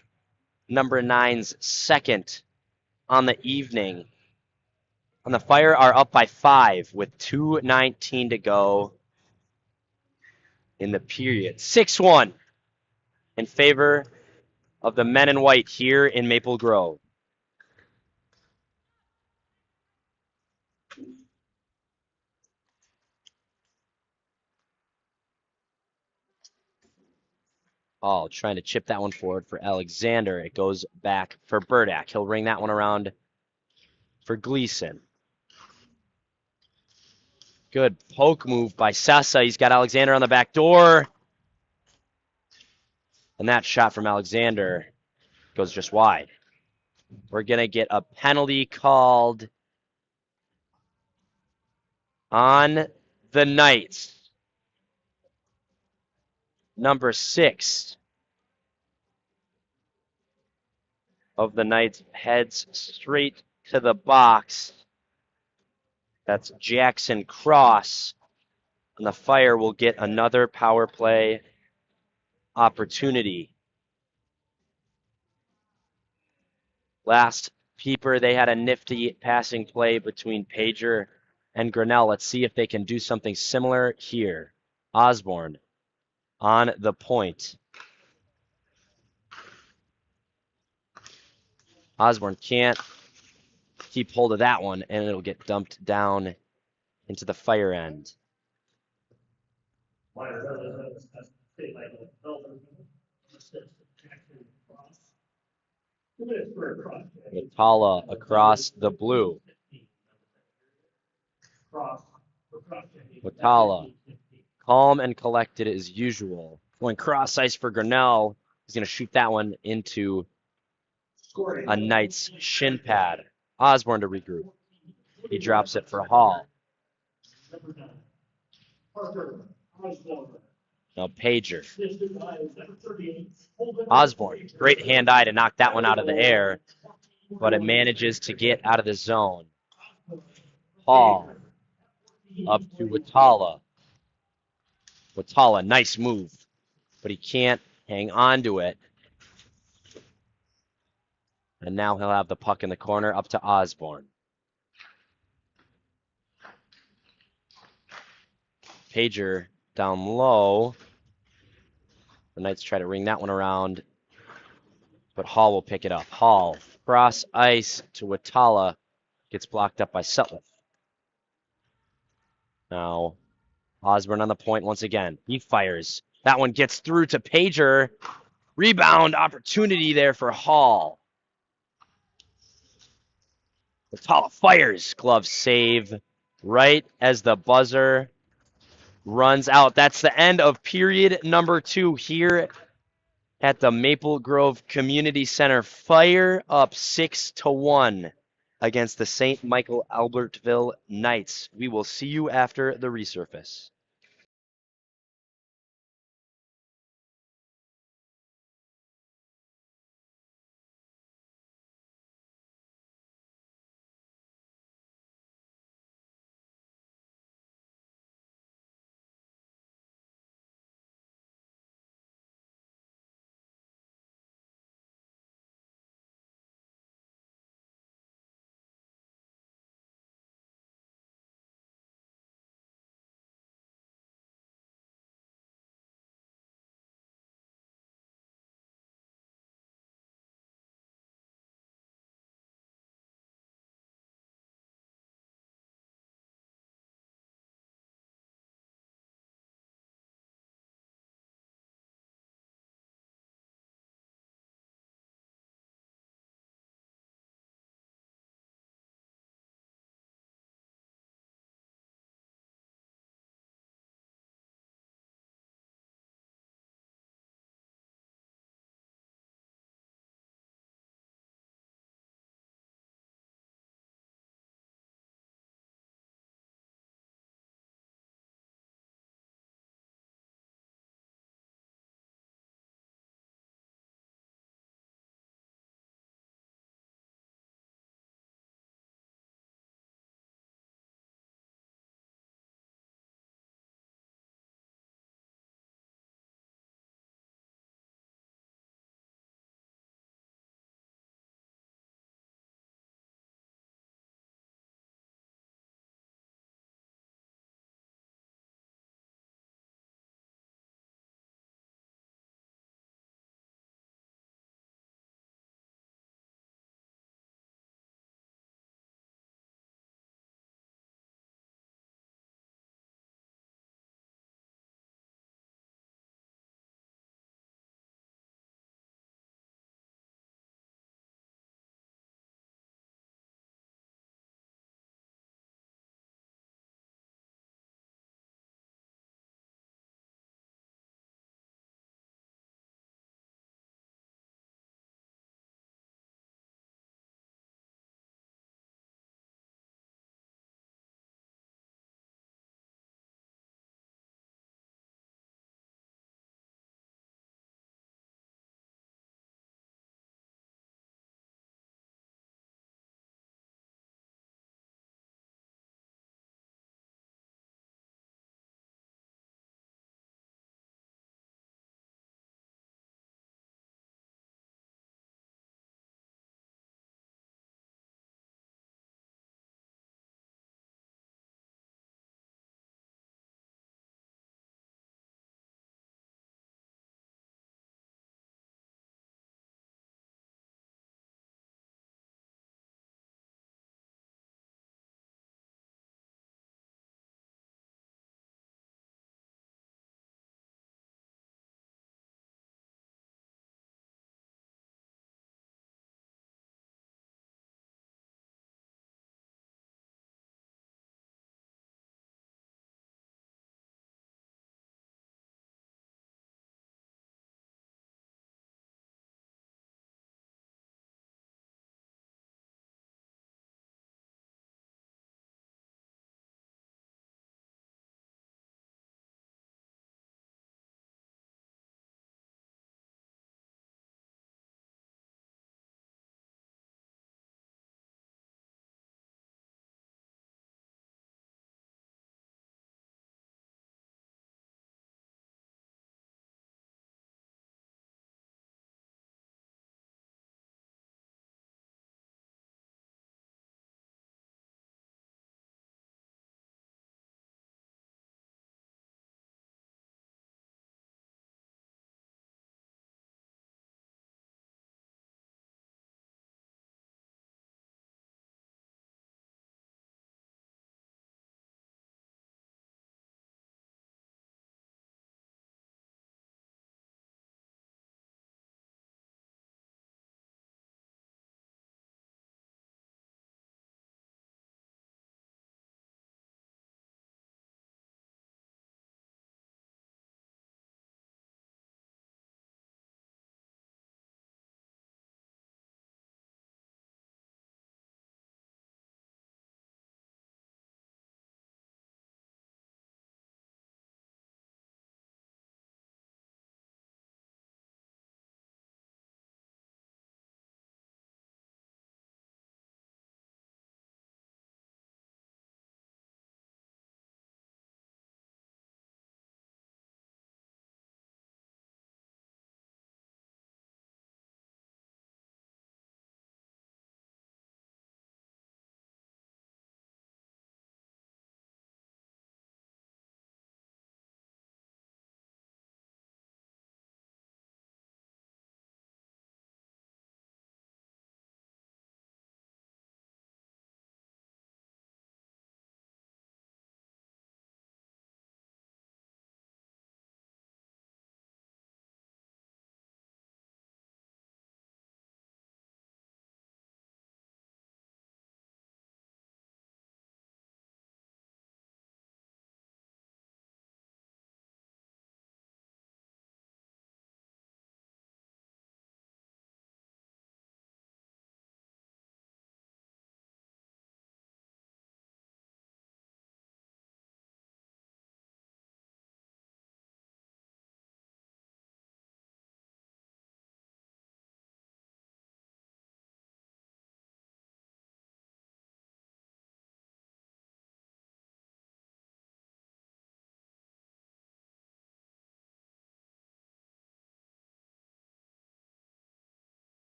Speaker 1: number 9's second on the evening. And the Fire are up by 5 with 2:19 to go in the period. 6-1 in favor of the men in white here in Maple Grove. Oh, trying to chip that one forward for Alexander. It goes back for Burdak. He'll ring that one around for Gleason. Good poke move by Sessa. He's got Alexander on the back door. And that shot from Alexander goes just wide. We're going to get a penalty called on the Knights. Number 6 of the Knights heads straight to the box. That's Jackson Cross. And the Fire will get another power play opportunity. Last peeper, they had a nifty passing play between Pager and Grinnell. Let's see if they can do something similar here. Osborne on the point. Osborne can't keep hold of that one, and it'll get dumped down into the Fire end. Matala across the blue. Matala, calm and collected as usual. Going cross ice for Grinnell. He's going to shoot that one into a Knight's shin pad. Osborne to regroup. He drops it for Hall. Now Pager. Osborne, great hand-eye to knock that one out of the air, but it manages to get out of the zone. Hall up to Watala. Watala, nice move, but he can't hang on to it. And now he'll have the puck in the corner up to Osborne. Pager down low. The Knights try to ring that one around, but Hall will pick it up. Hall, cross ice to Watala, gets blocked up by Sutliff. Now, Osborne on the point once again. He fires. That one gets through to Pager. Rebound opportunity there for Hall. Watala fires. Glove save right as the buzzer runs out. That's the end of period number 2 here at the Maple Grove Community Center. Fire up 6-1 against the St. Michael Albertville Knights. We will see you after the resurface.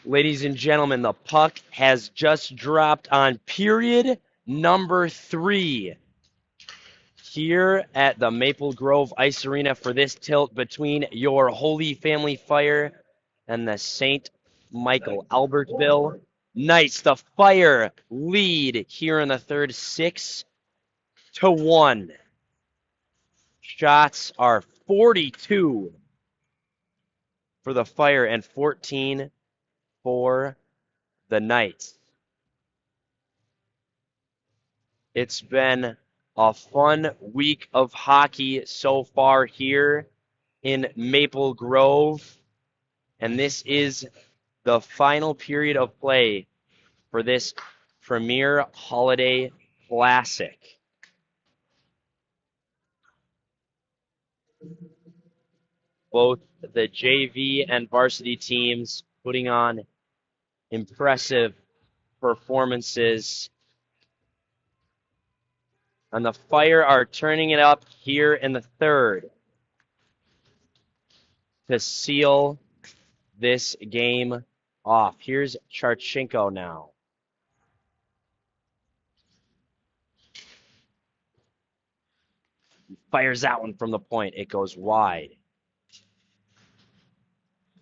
Speaker 1: Ladies and gentlemen, the puck has just dropped on period number 3 here at the Maple Grove Ice Arena for this tilt between your Holy Family Fire and the St. Michael Albertville Knights. The Fire lead here in the third 6-1. Shots are 42 for the Fire and 14 for the Knights. It's been a fun week of hockey so far here in Maple Grove, and this is the final period of play for this Premier Holiday Classic. Both the JV and varsity teams putting on impressive performances. And the Fire are turning it up here in the third to seal this game off. Here's Charchenko now. He fires that one from the point. It goes wide.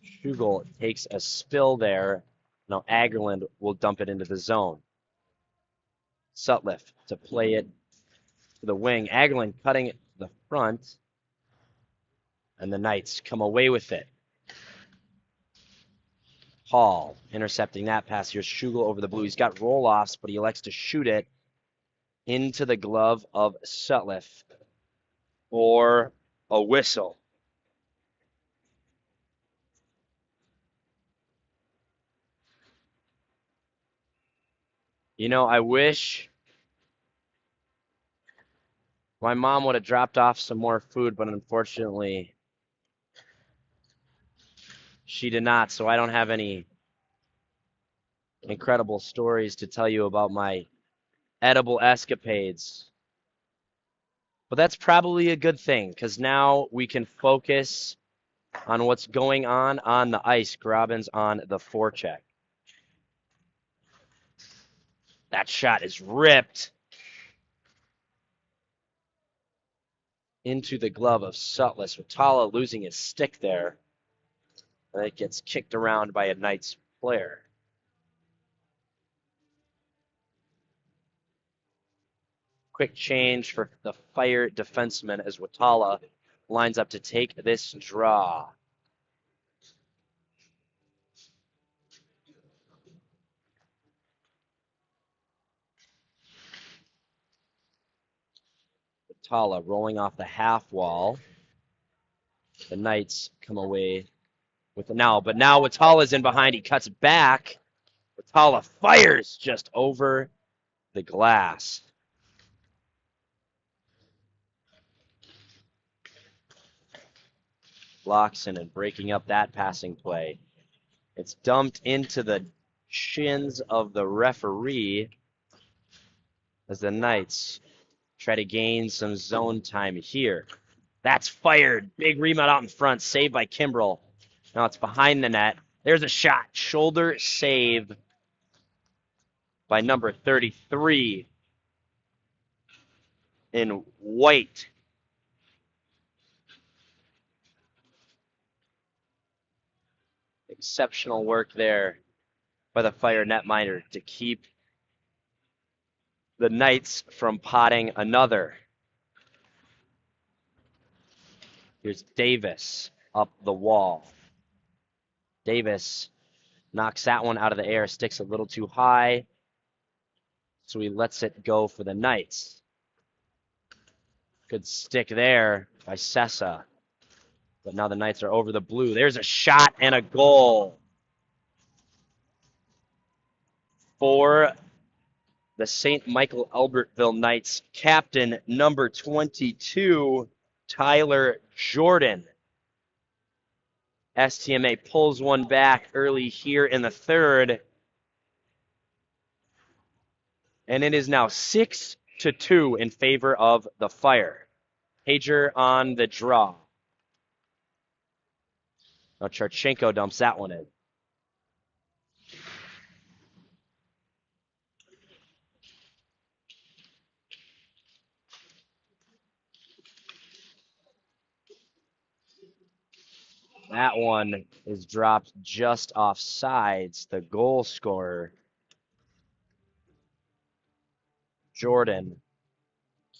Speaker 1: Schugel takes a spill there. Now Agerland will dump it into the zone. Sutliff to play it to the wing. Agerland cutting it to the front. And the Knights come away with it. Hall intercepting that pass. Here's Schugel over the blue. He's got roll-offs, but he elects to shoot it into the glove of Sutliff for a whistle. You know, I wish my mom would have dropped off some more food, but unfortunately, she did not, so I don't have any incredible stories to tell you about my edible escapades. But that's probably a good thing, because now we can focus on what's going on the ice. Grobbins on the forecheck. That shot is ripped into the glove of Sutliff. Watala losing his stick there. And it gets kicked around by a Knights player. Quick change for the Fire defenseman as Watala lines up to take this draw. Watala rolling off the half wall. The Knights come away with it now, but now Watala's in behind. He cuts back. Watala fires just over the glass. Blocks in and breaking up that passing play. It's dumped into the shins of the referee as the Knights try to gain some zone time here. That's fired. Big rebound out in front. Saved by Kimbrell. Now it's behind the net. There's a shot. Shoulder save by number 33 in white. Exceptional work there by the Fire netminder to keep the Knights from potting another. Here's Davis up the wall. Davis knocks that one out of the air, sticks a little too high, so he lets it go for the Knights. Good stick there by Sessa. But now the Knights are over the blue. There's a shot and a goal for the St. Michael Albertville Knights. Captain number 22, Tyler Jordan. STMA pulls one back early here in the third. And it is now 6-2 in favor of the Fire. Pager on the draw. Now Charchenko dumps that one in. That one is dropped just off sides. The goal scorer, Jordan,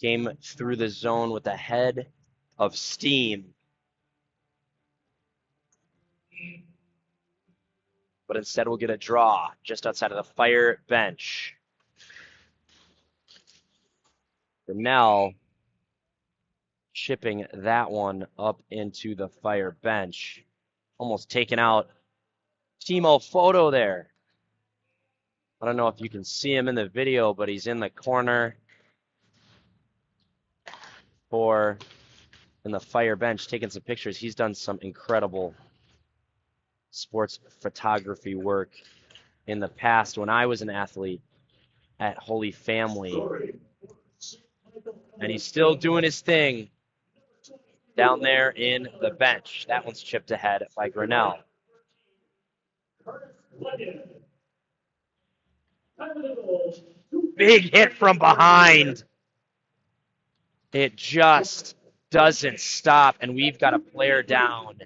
Speaker 1: came through the zone with a head of steam. But instead we'll get a draw just outside of the Fire bench. Grinnell chipping that one up into the Fire bench. Almost taking out Timo Photo there. I don't know if you can see him in the video, but he's in the corner in the Fire bench taking some pictures. He's done some incredible sports photography work in the past when I was an athlete at Holy Family. And he's still doing his thing down there in the bench. That one's chipped ahead by Grinnell. Big hit from behind. It just doesn't stop, and we've got a player down.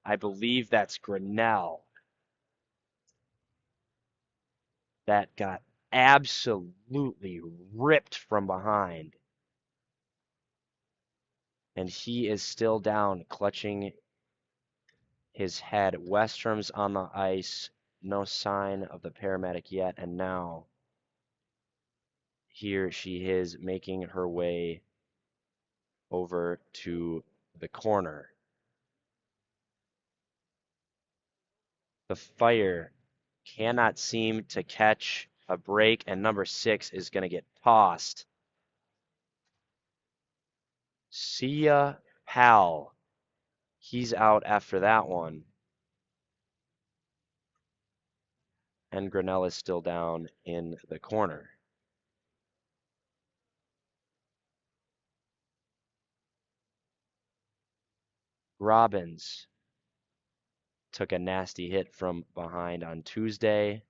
Speaker 1: I believe that's Grinnell. That got absolutely ripped from behind. And he is still down, clutching his head. Westrom's on the ice. No sign of the paramedic yet, and now here she is making her way over to the corner. The Fire cannot seem to catch a break, and number 6 is going to get tossed. See ya, pal. He's out after that one. And Grinnell is still down in the corner. Robbins took a nasty hit from behind on Tuesday.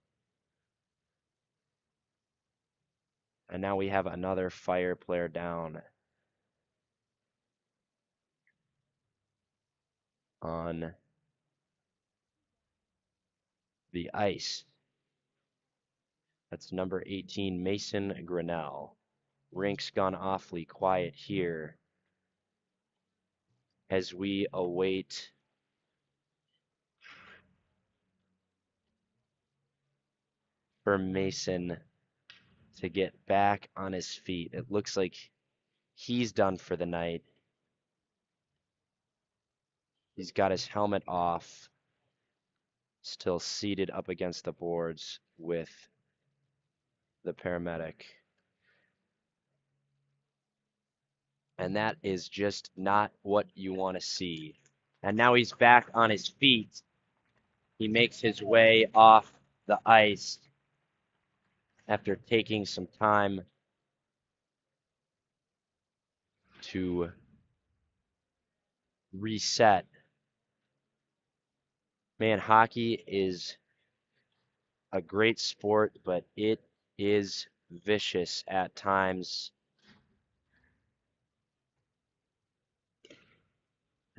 Speaker 1: And now we have another Fire player down on the ice. That's number 18, Mason Grinnell. Rink's gone awfully quiet here as we await for Mason to get back on his feet. It looks like he's done for the night. He's got his helmet off, still seated up against the boards with the paramedic. And that is just not what you want to see. And now he's back on his feet. He makes his way off the ice after taking some time to reset. Man, hockey is a great sport, but it is vicious at times.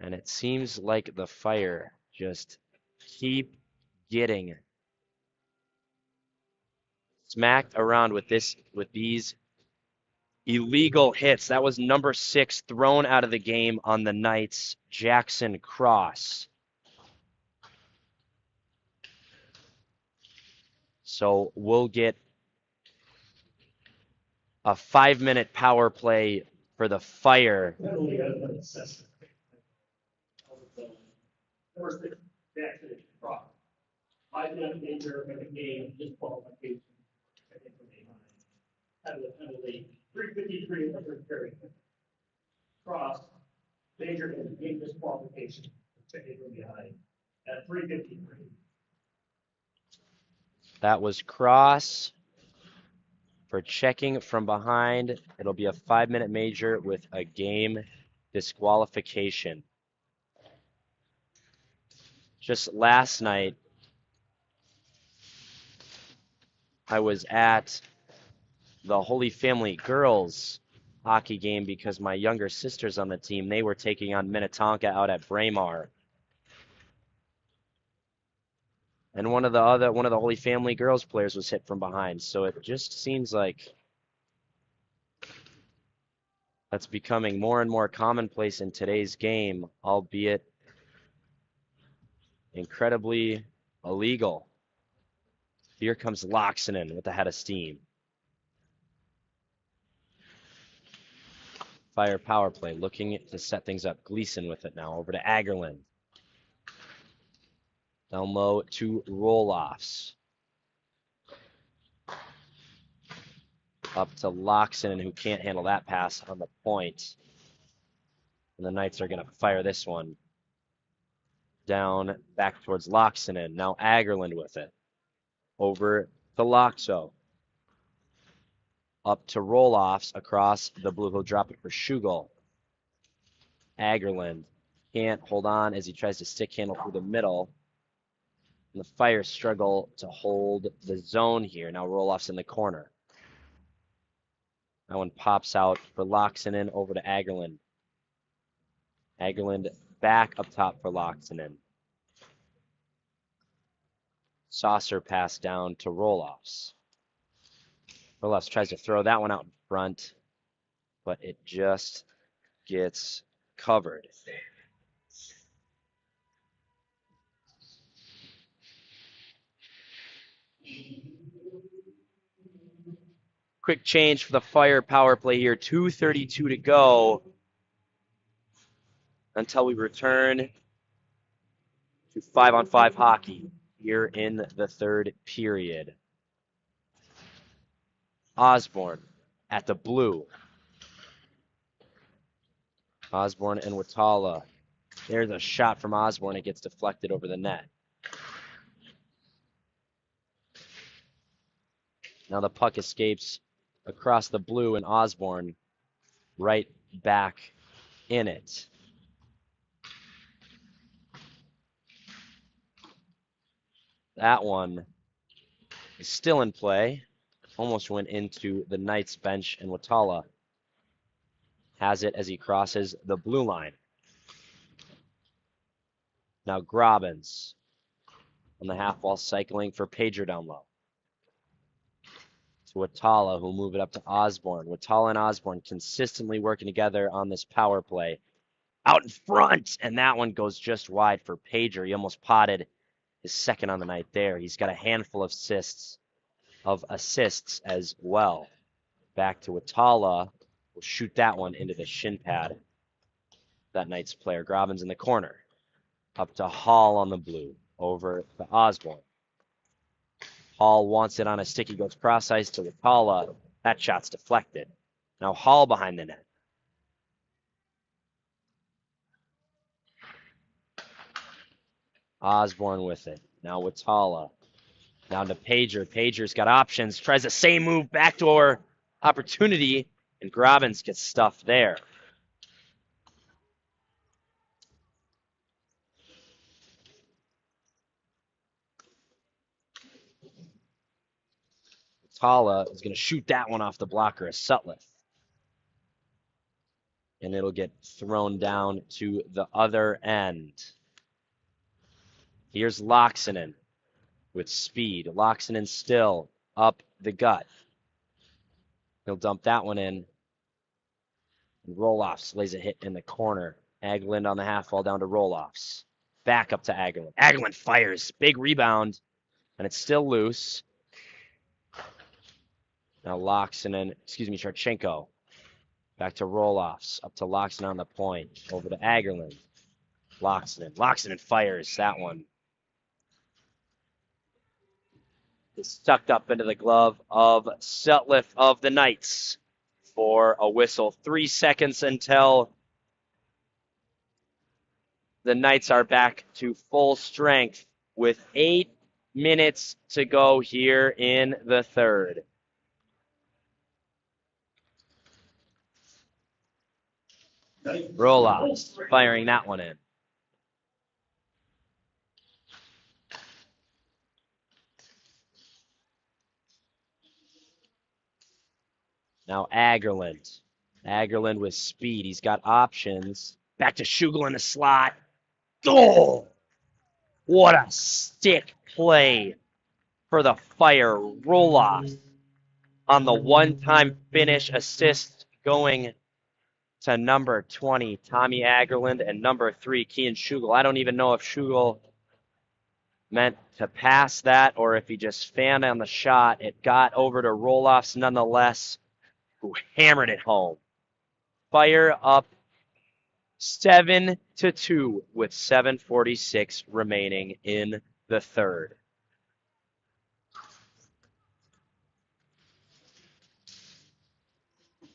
Speaker 1: And it seems like the Fire just keep getting smacked around with these illegal hits. That was number 6 thrown out of the game on the Knights, Jackson Cross. So we'll get a 5-minute power play for the Fire.
Speaker 2: First, Jackson Cross. 5-minute major in the game, disqualification. Out of the penalty, 3:53 in the third period. Cross, major in the game disqualification, checking from behind at 3:53.
Speaker 1: That was Cross for checking from behind. It'll be a 5-minute major with a game disqualification. Just last night, I was at the Holy Family girls hockey game because my younger sister's on the team. They were taking on Minnetonka out at Braemar. And one of the Holy Family girls players was hit from behind. So it just seems like that's becoming more and more commonplace in today's game, albeit incredibly illegal. Here comes Loxonen with the head of steam. Fire power play, looking to set things up. Gleason with it now, over to Agerlund. Down low to Roloffs. Up to Loxonen, who can't handle that pass on the point. And the Knights are going to fire this one down back towards Loxonen. Now Agerlund with it. Over to Loxo. Up to Roloffs across the blue. He'll drop it for Schugel. Agerlund can't hold on as he tries to stick handle through the middle. And the Fire struggle to hold the zone here. Now Roloff's in the corner. That one pops out for Loxonen over to Agerlund. Agerlund back up top for Loxonen. Saucer pass down to Roloffs. Roloffs tries to throw that one out in front, but it just gets covered. Quick change for the Fire power play here. 2:32 to go until we return to 5-on-5 hockey here in the third period. Osborne at the blue. Osborne and Watala. There's a shot from Osborne. It gets deflected over the net. Now the puck escapes across the blue, and Osborne right back in it. That one is still in play. Almost went into the Knights bench, and Watala has it as he crosses the blue line. Now Grobbins on the half wall, cycling for Pager down low. To Watala, who'll move it up to Osborne. Watala and Osborne consistently working together on this power play. Out in front, and that one goes just wide for Pager. He almost potted his second on the night there. He's got a handful of assists as well. Back to Watala. Will shoot that one into the shin pad. That Knights player. Grobbins in the corner. Up to Hall on the blue. Over to Osborne. Hall wants it on a stick. He goes cross ice to Watala. That shot's deflected. Now Hall behind the net. Osborne with it. Now Watala. Down to Pager. Pager's got options. Tries the same move. Backdoor opportunity. And Grobbins gets stuffed there. Watala is going to shoot that one off the blocker of Sutliff. And it'll get thrown down to the other end. Here's Loxonen with speed. Loxonen still up the gut. He'll dump that one in. And Roloffs lays a hit in the corner. Agerlund on the half wall down to Roloffs. Back up to Agerlund. Agerlund fires. Big rebound. And it's still loose. Now Charchenko. Back to Roloffs. Up to Loxonen on the point. Over to Agerlund. Loxonen fires that one. It's tucked up into the glove of Sutliff of the Knights for a whistle. 3 seconds until the Knights are back to full strength with 8 minutes to go here in the third. Roloffs firing that one in. Now Agerlund Agerland with speed. He's got options. Back to Schugel in the slot. Oh! What a stick play for the Fire. Roll off on the one-time finish, assist going to number 20, Tommy Agerland, and number 3, Kian Schugel. I don't even know if Schugel meant to pass that or if he just fanned on the shot. It got over to Roloffs nonetheless, who hammered it home. Fire up 7-2 with 7:46 remaining in the third.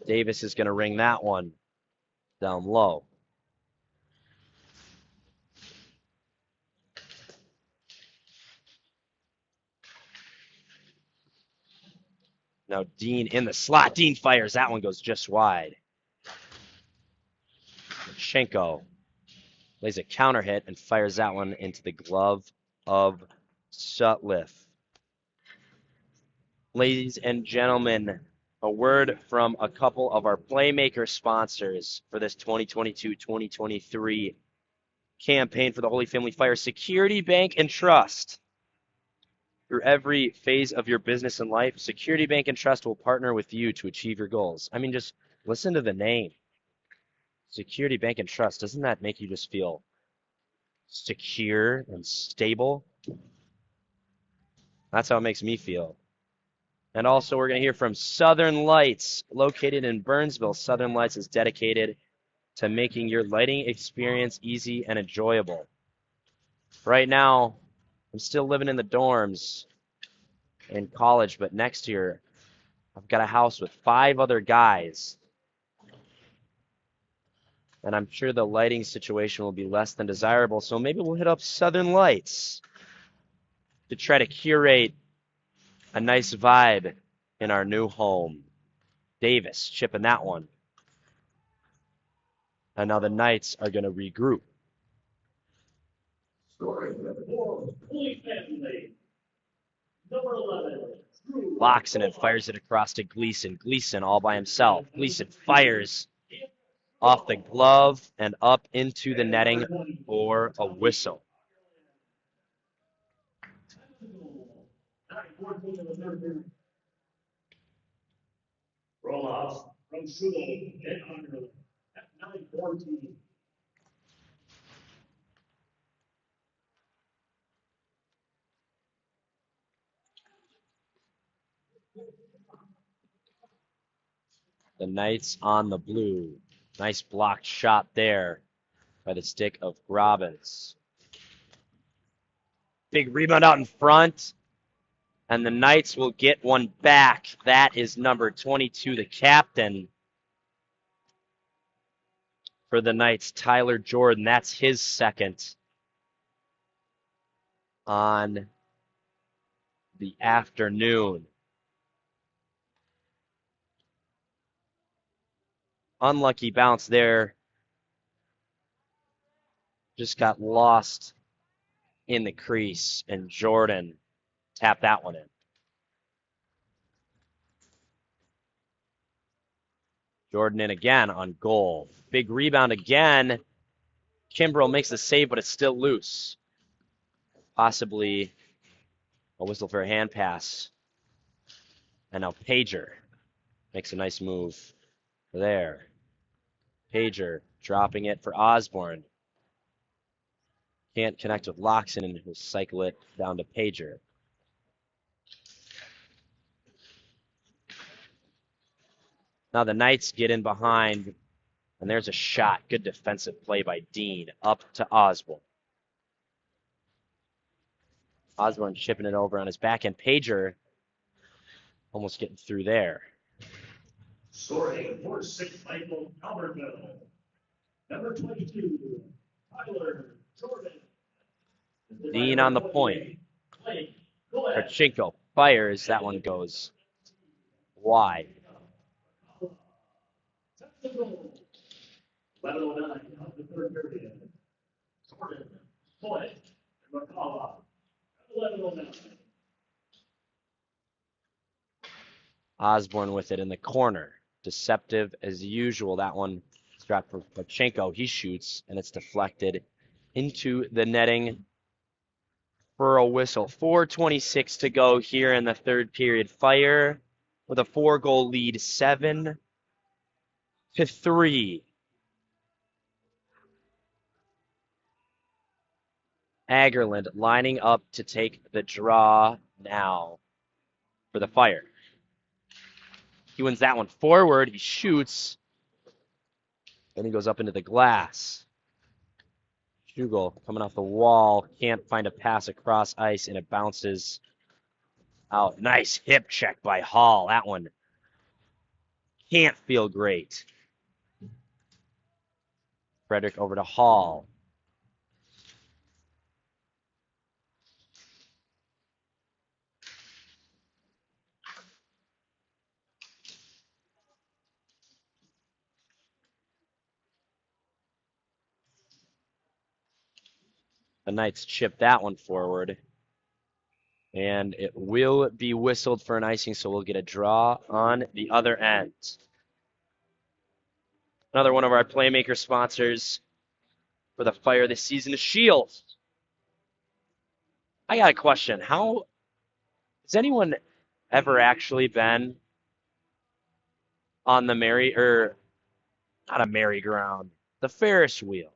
Speaker 1: Davis is going to ring that one down low. Now Dean in the slot. Dean fires. That one goes just wide. Schenko lays a counter hit and fires that one into the glove of Sutliff. Ladies and gentlemen, a word from a couple of our Playmaker sponsors for this 2022-2023 campaign for the Holy Family Fire. Security Bank and Trust. Through every phase of your business and life, Security Bank and Trust will partner with you to achieve your goals. I mean, just listen to the name. Security Bank and Trust. Doesn't that make you just feel secure and stable? That's how it makes me feel. And also, we're going to hear from Southern Lights, located in Burnsville. Southern Lights is dedicated to making your lighting experience easy and enjoyable. Right now, I'm still living in the dorms in college, but next year, I've got a house with 5 other guys. And I'm sure the lighting situation will be less than desirable, so maybe we'll hit up Southern Lights to try to curate a nice vibe in our new home. Davis chipping that one. And now the Knights are going to regroup. Locks and fires it across to Gleason. Gleason all by himself. Gleason fires off the glove and up into the netting for a whistle.
Speaker 2: Roll-offs from Schugel and Underwood at 9:14.
Speaker 1: The Knights on the blue. Nice blocked shot there by the stick of Robbins. Big rebound out in front. And the Knights will get one back. That is number 22, the captain for the Knights, Tyler Jordan. That's his second on the afternoon. Unlucky bounce there. Just got lost in the crease, and Jordan tapped that one in. Jordan in again on goal. Big rebound again. Kimbrell makes the save, but it's still loose. Possibly a whistle for a hand pass. And now Pager makes a nice move there. Pager dropping it for Osborne. Can't connect with Loxton and he'll cycle it down to Pager. Now the Knights get in behind, and there's a shot. Good defensive play by Dean up to Osborne. Osborne chipping it over on his back, and Pager almost getting through there.
Speaker 2: Scoring for 6 Michael Albertville. Number 22, Tyler Jordan.
Speaker 1: Dean on the point. Karchenko fires. That one goes wide.
Speaker 2: 11:09 of the third period. Jordan, Foot, and McCullough. 11:09.
Speaker 1: Osborne with it in the corner. deceptive as usual. That one is dropped for Pachenko. He shoots, and it's deflected into the netting for a whistle. 4:26 to go here in the third period. Fire with a 4-goal lead, 7-3. Agerland lining up to take the draw now for the Fire. He wins that one forward. He shoots, and he goes up into the glass. Schugel coming off the wall, can't find a pass across ice, and it bounces out. Nice hip check by Hall. That one can't feel great. Frederick over to Hall. The Knights chip that one forward. And it will be whistled for an icing, so we'll get a draw on the other end. Another one of our Playmaker sponsors for the Fire this season is Shields. I got a question. Has anyone ever actually been on the not a merry-go-round, the Ferris wheel?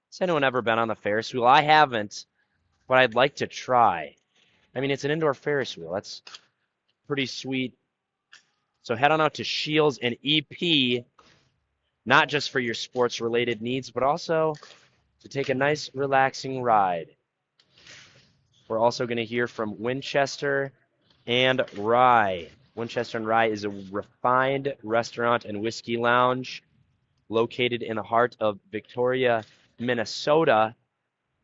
Speaker 1: Has anyone ever been on the Ferris wheel? I haven't, but I'd like to try. I mean, it's an indoor Ferris wheel. That's pretty sweet. So head on out to Shields and EP, not just for your sports-related needs, but also to take a nice, relaxing ride. We're also going to hear from Winchester and Rye. Winchester and Rye is a refined restaurant and whiskey lounge located in the heart of Victoria, Minnesota,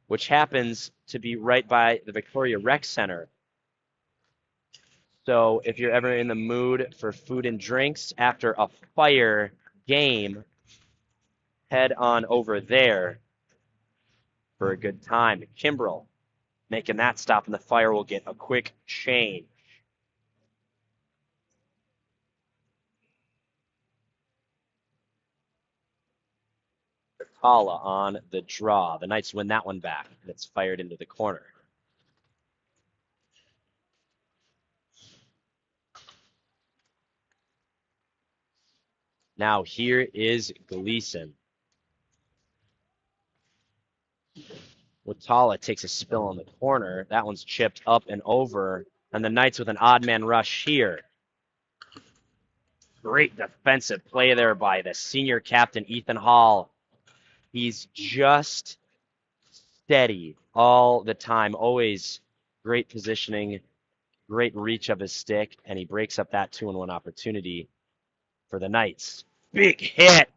Speaker 1: which happens to be right by the Victoria Rec Center. So if you're ever in the mood for food and drinks after a Fire game, head on over there for a good time. Kimbrell making that stop, and the Fire will get a quick change. Kala on the draw. The Knights win that one back, and it's fired into the corner. Now here is Gleason. Watala takes a spill on the corner. That one's chipped up and over, and the Knights with an odd man rush here. Great defensive play there by the senior captain, Ethan Hall. He's just steady all the time. Always great positioning, great reach of his stick, and he breaks up that 2-on-1 opportunity for the Knights. Big hit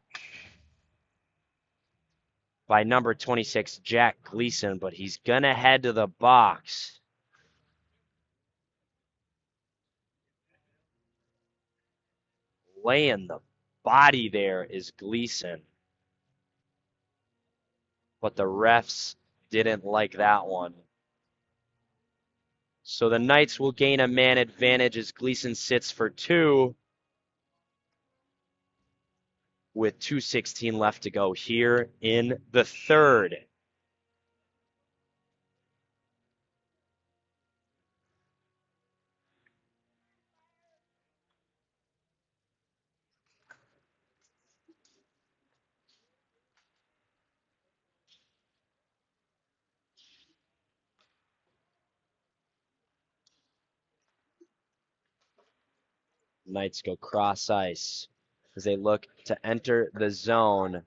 Speaker 1: by number 26, Jack Gleason, but he's going to head to the box. Laying the body there is Gleason. But the refs didn't like that one. So the Knights will gain a man advantage as Gleason sits for 2 with 2:16 left to go here in the third. Knights go cross ice as they look to enter the zone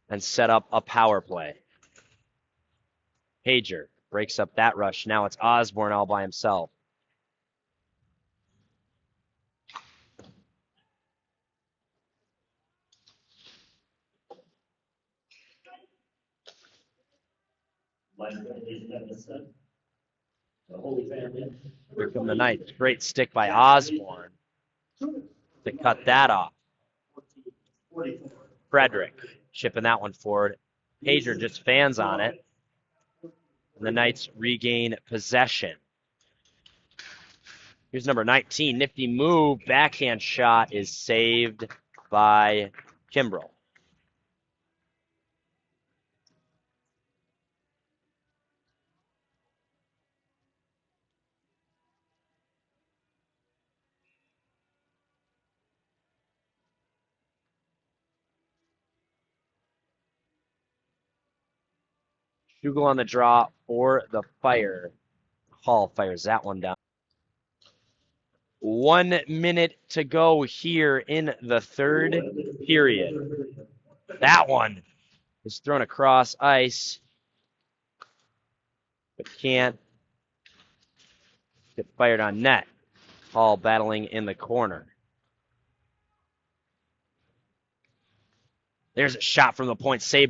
Speaker 1: and set up a power play. Pager breaks up that rush. Now it's Osborne all by himself.
Speaker 2: The Holy Family.
Speaker 1: Here come the Knights. Great stick by Osborne to cut that off. Frederick chipping that one forward. Pager just fans on it. And the Knights regain possession. Here's number 19. Nifty move. Backhand shot is saved by Kimbrell. Schugel on the draw for the fire. Hall fires that one down. 1 minute to go here in the third period. That one is thrown across ice, but can't get fired on net. Hall battling in the corner. There's a shot from the point, saved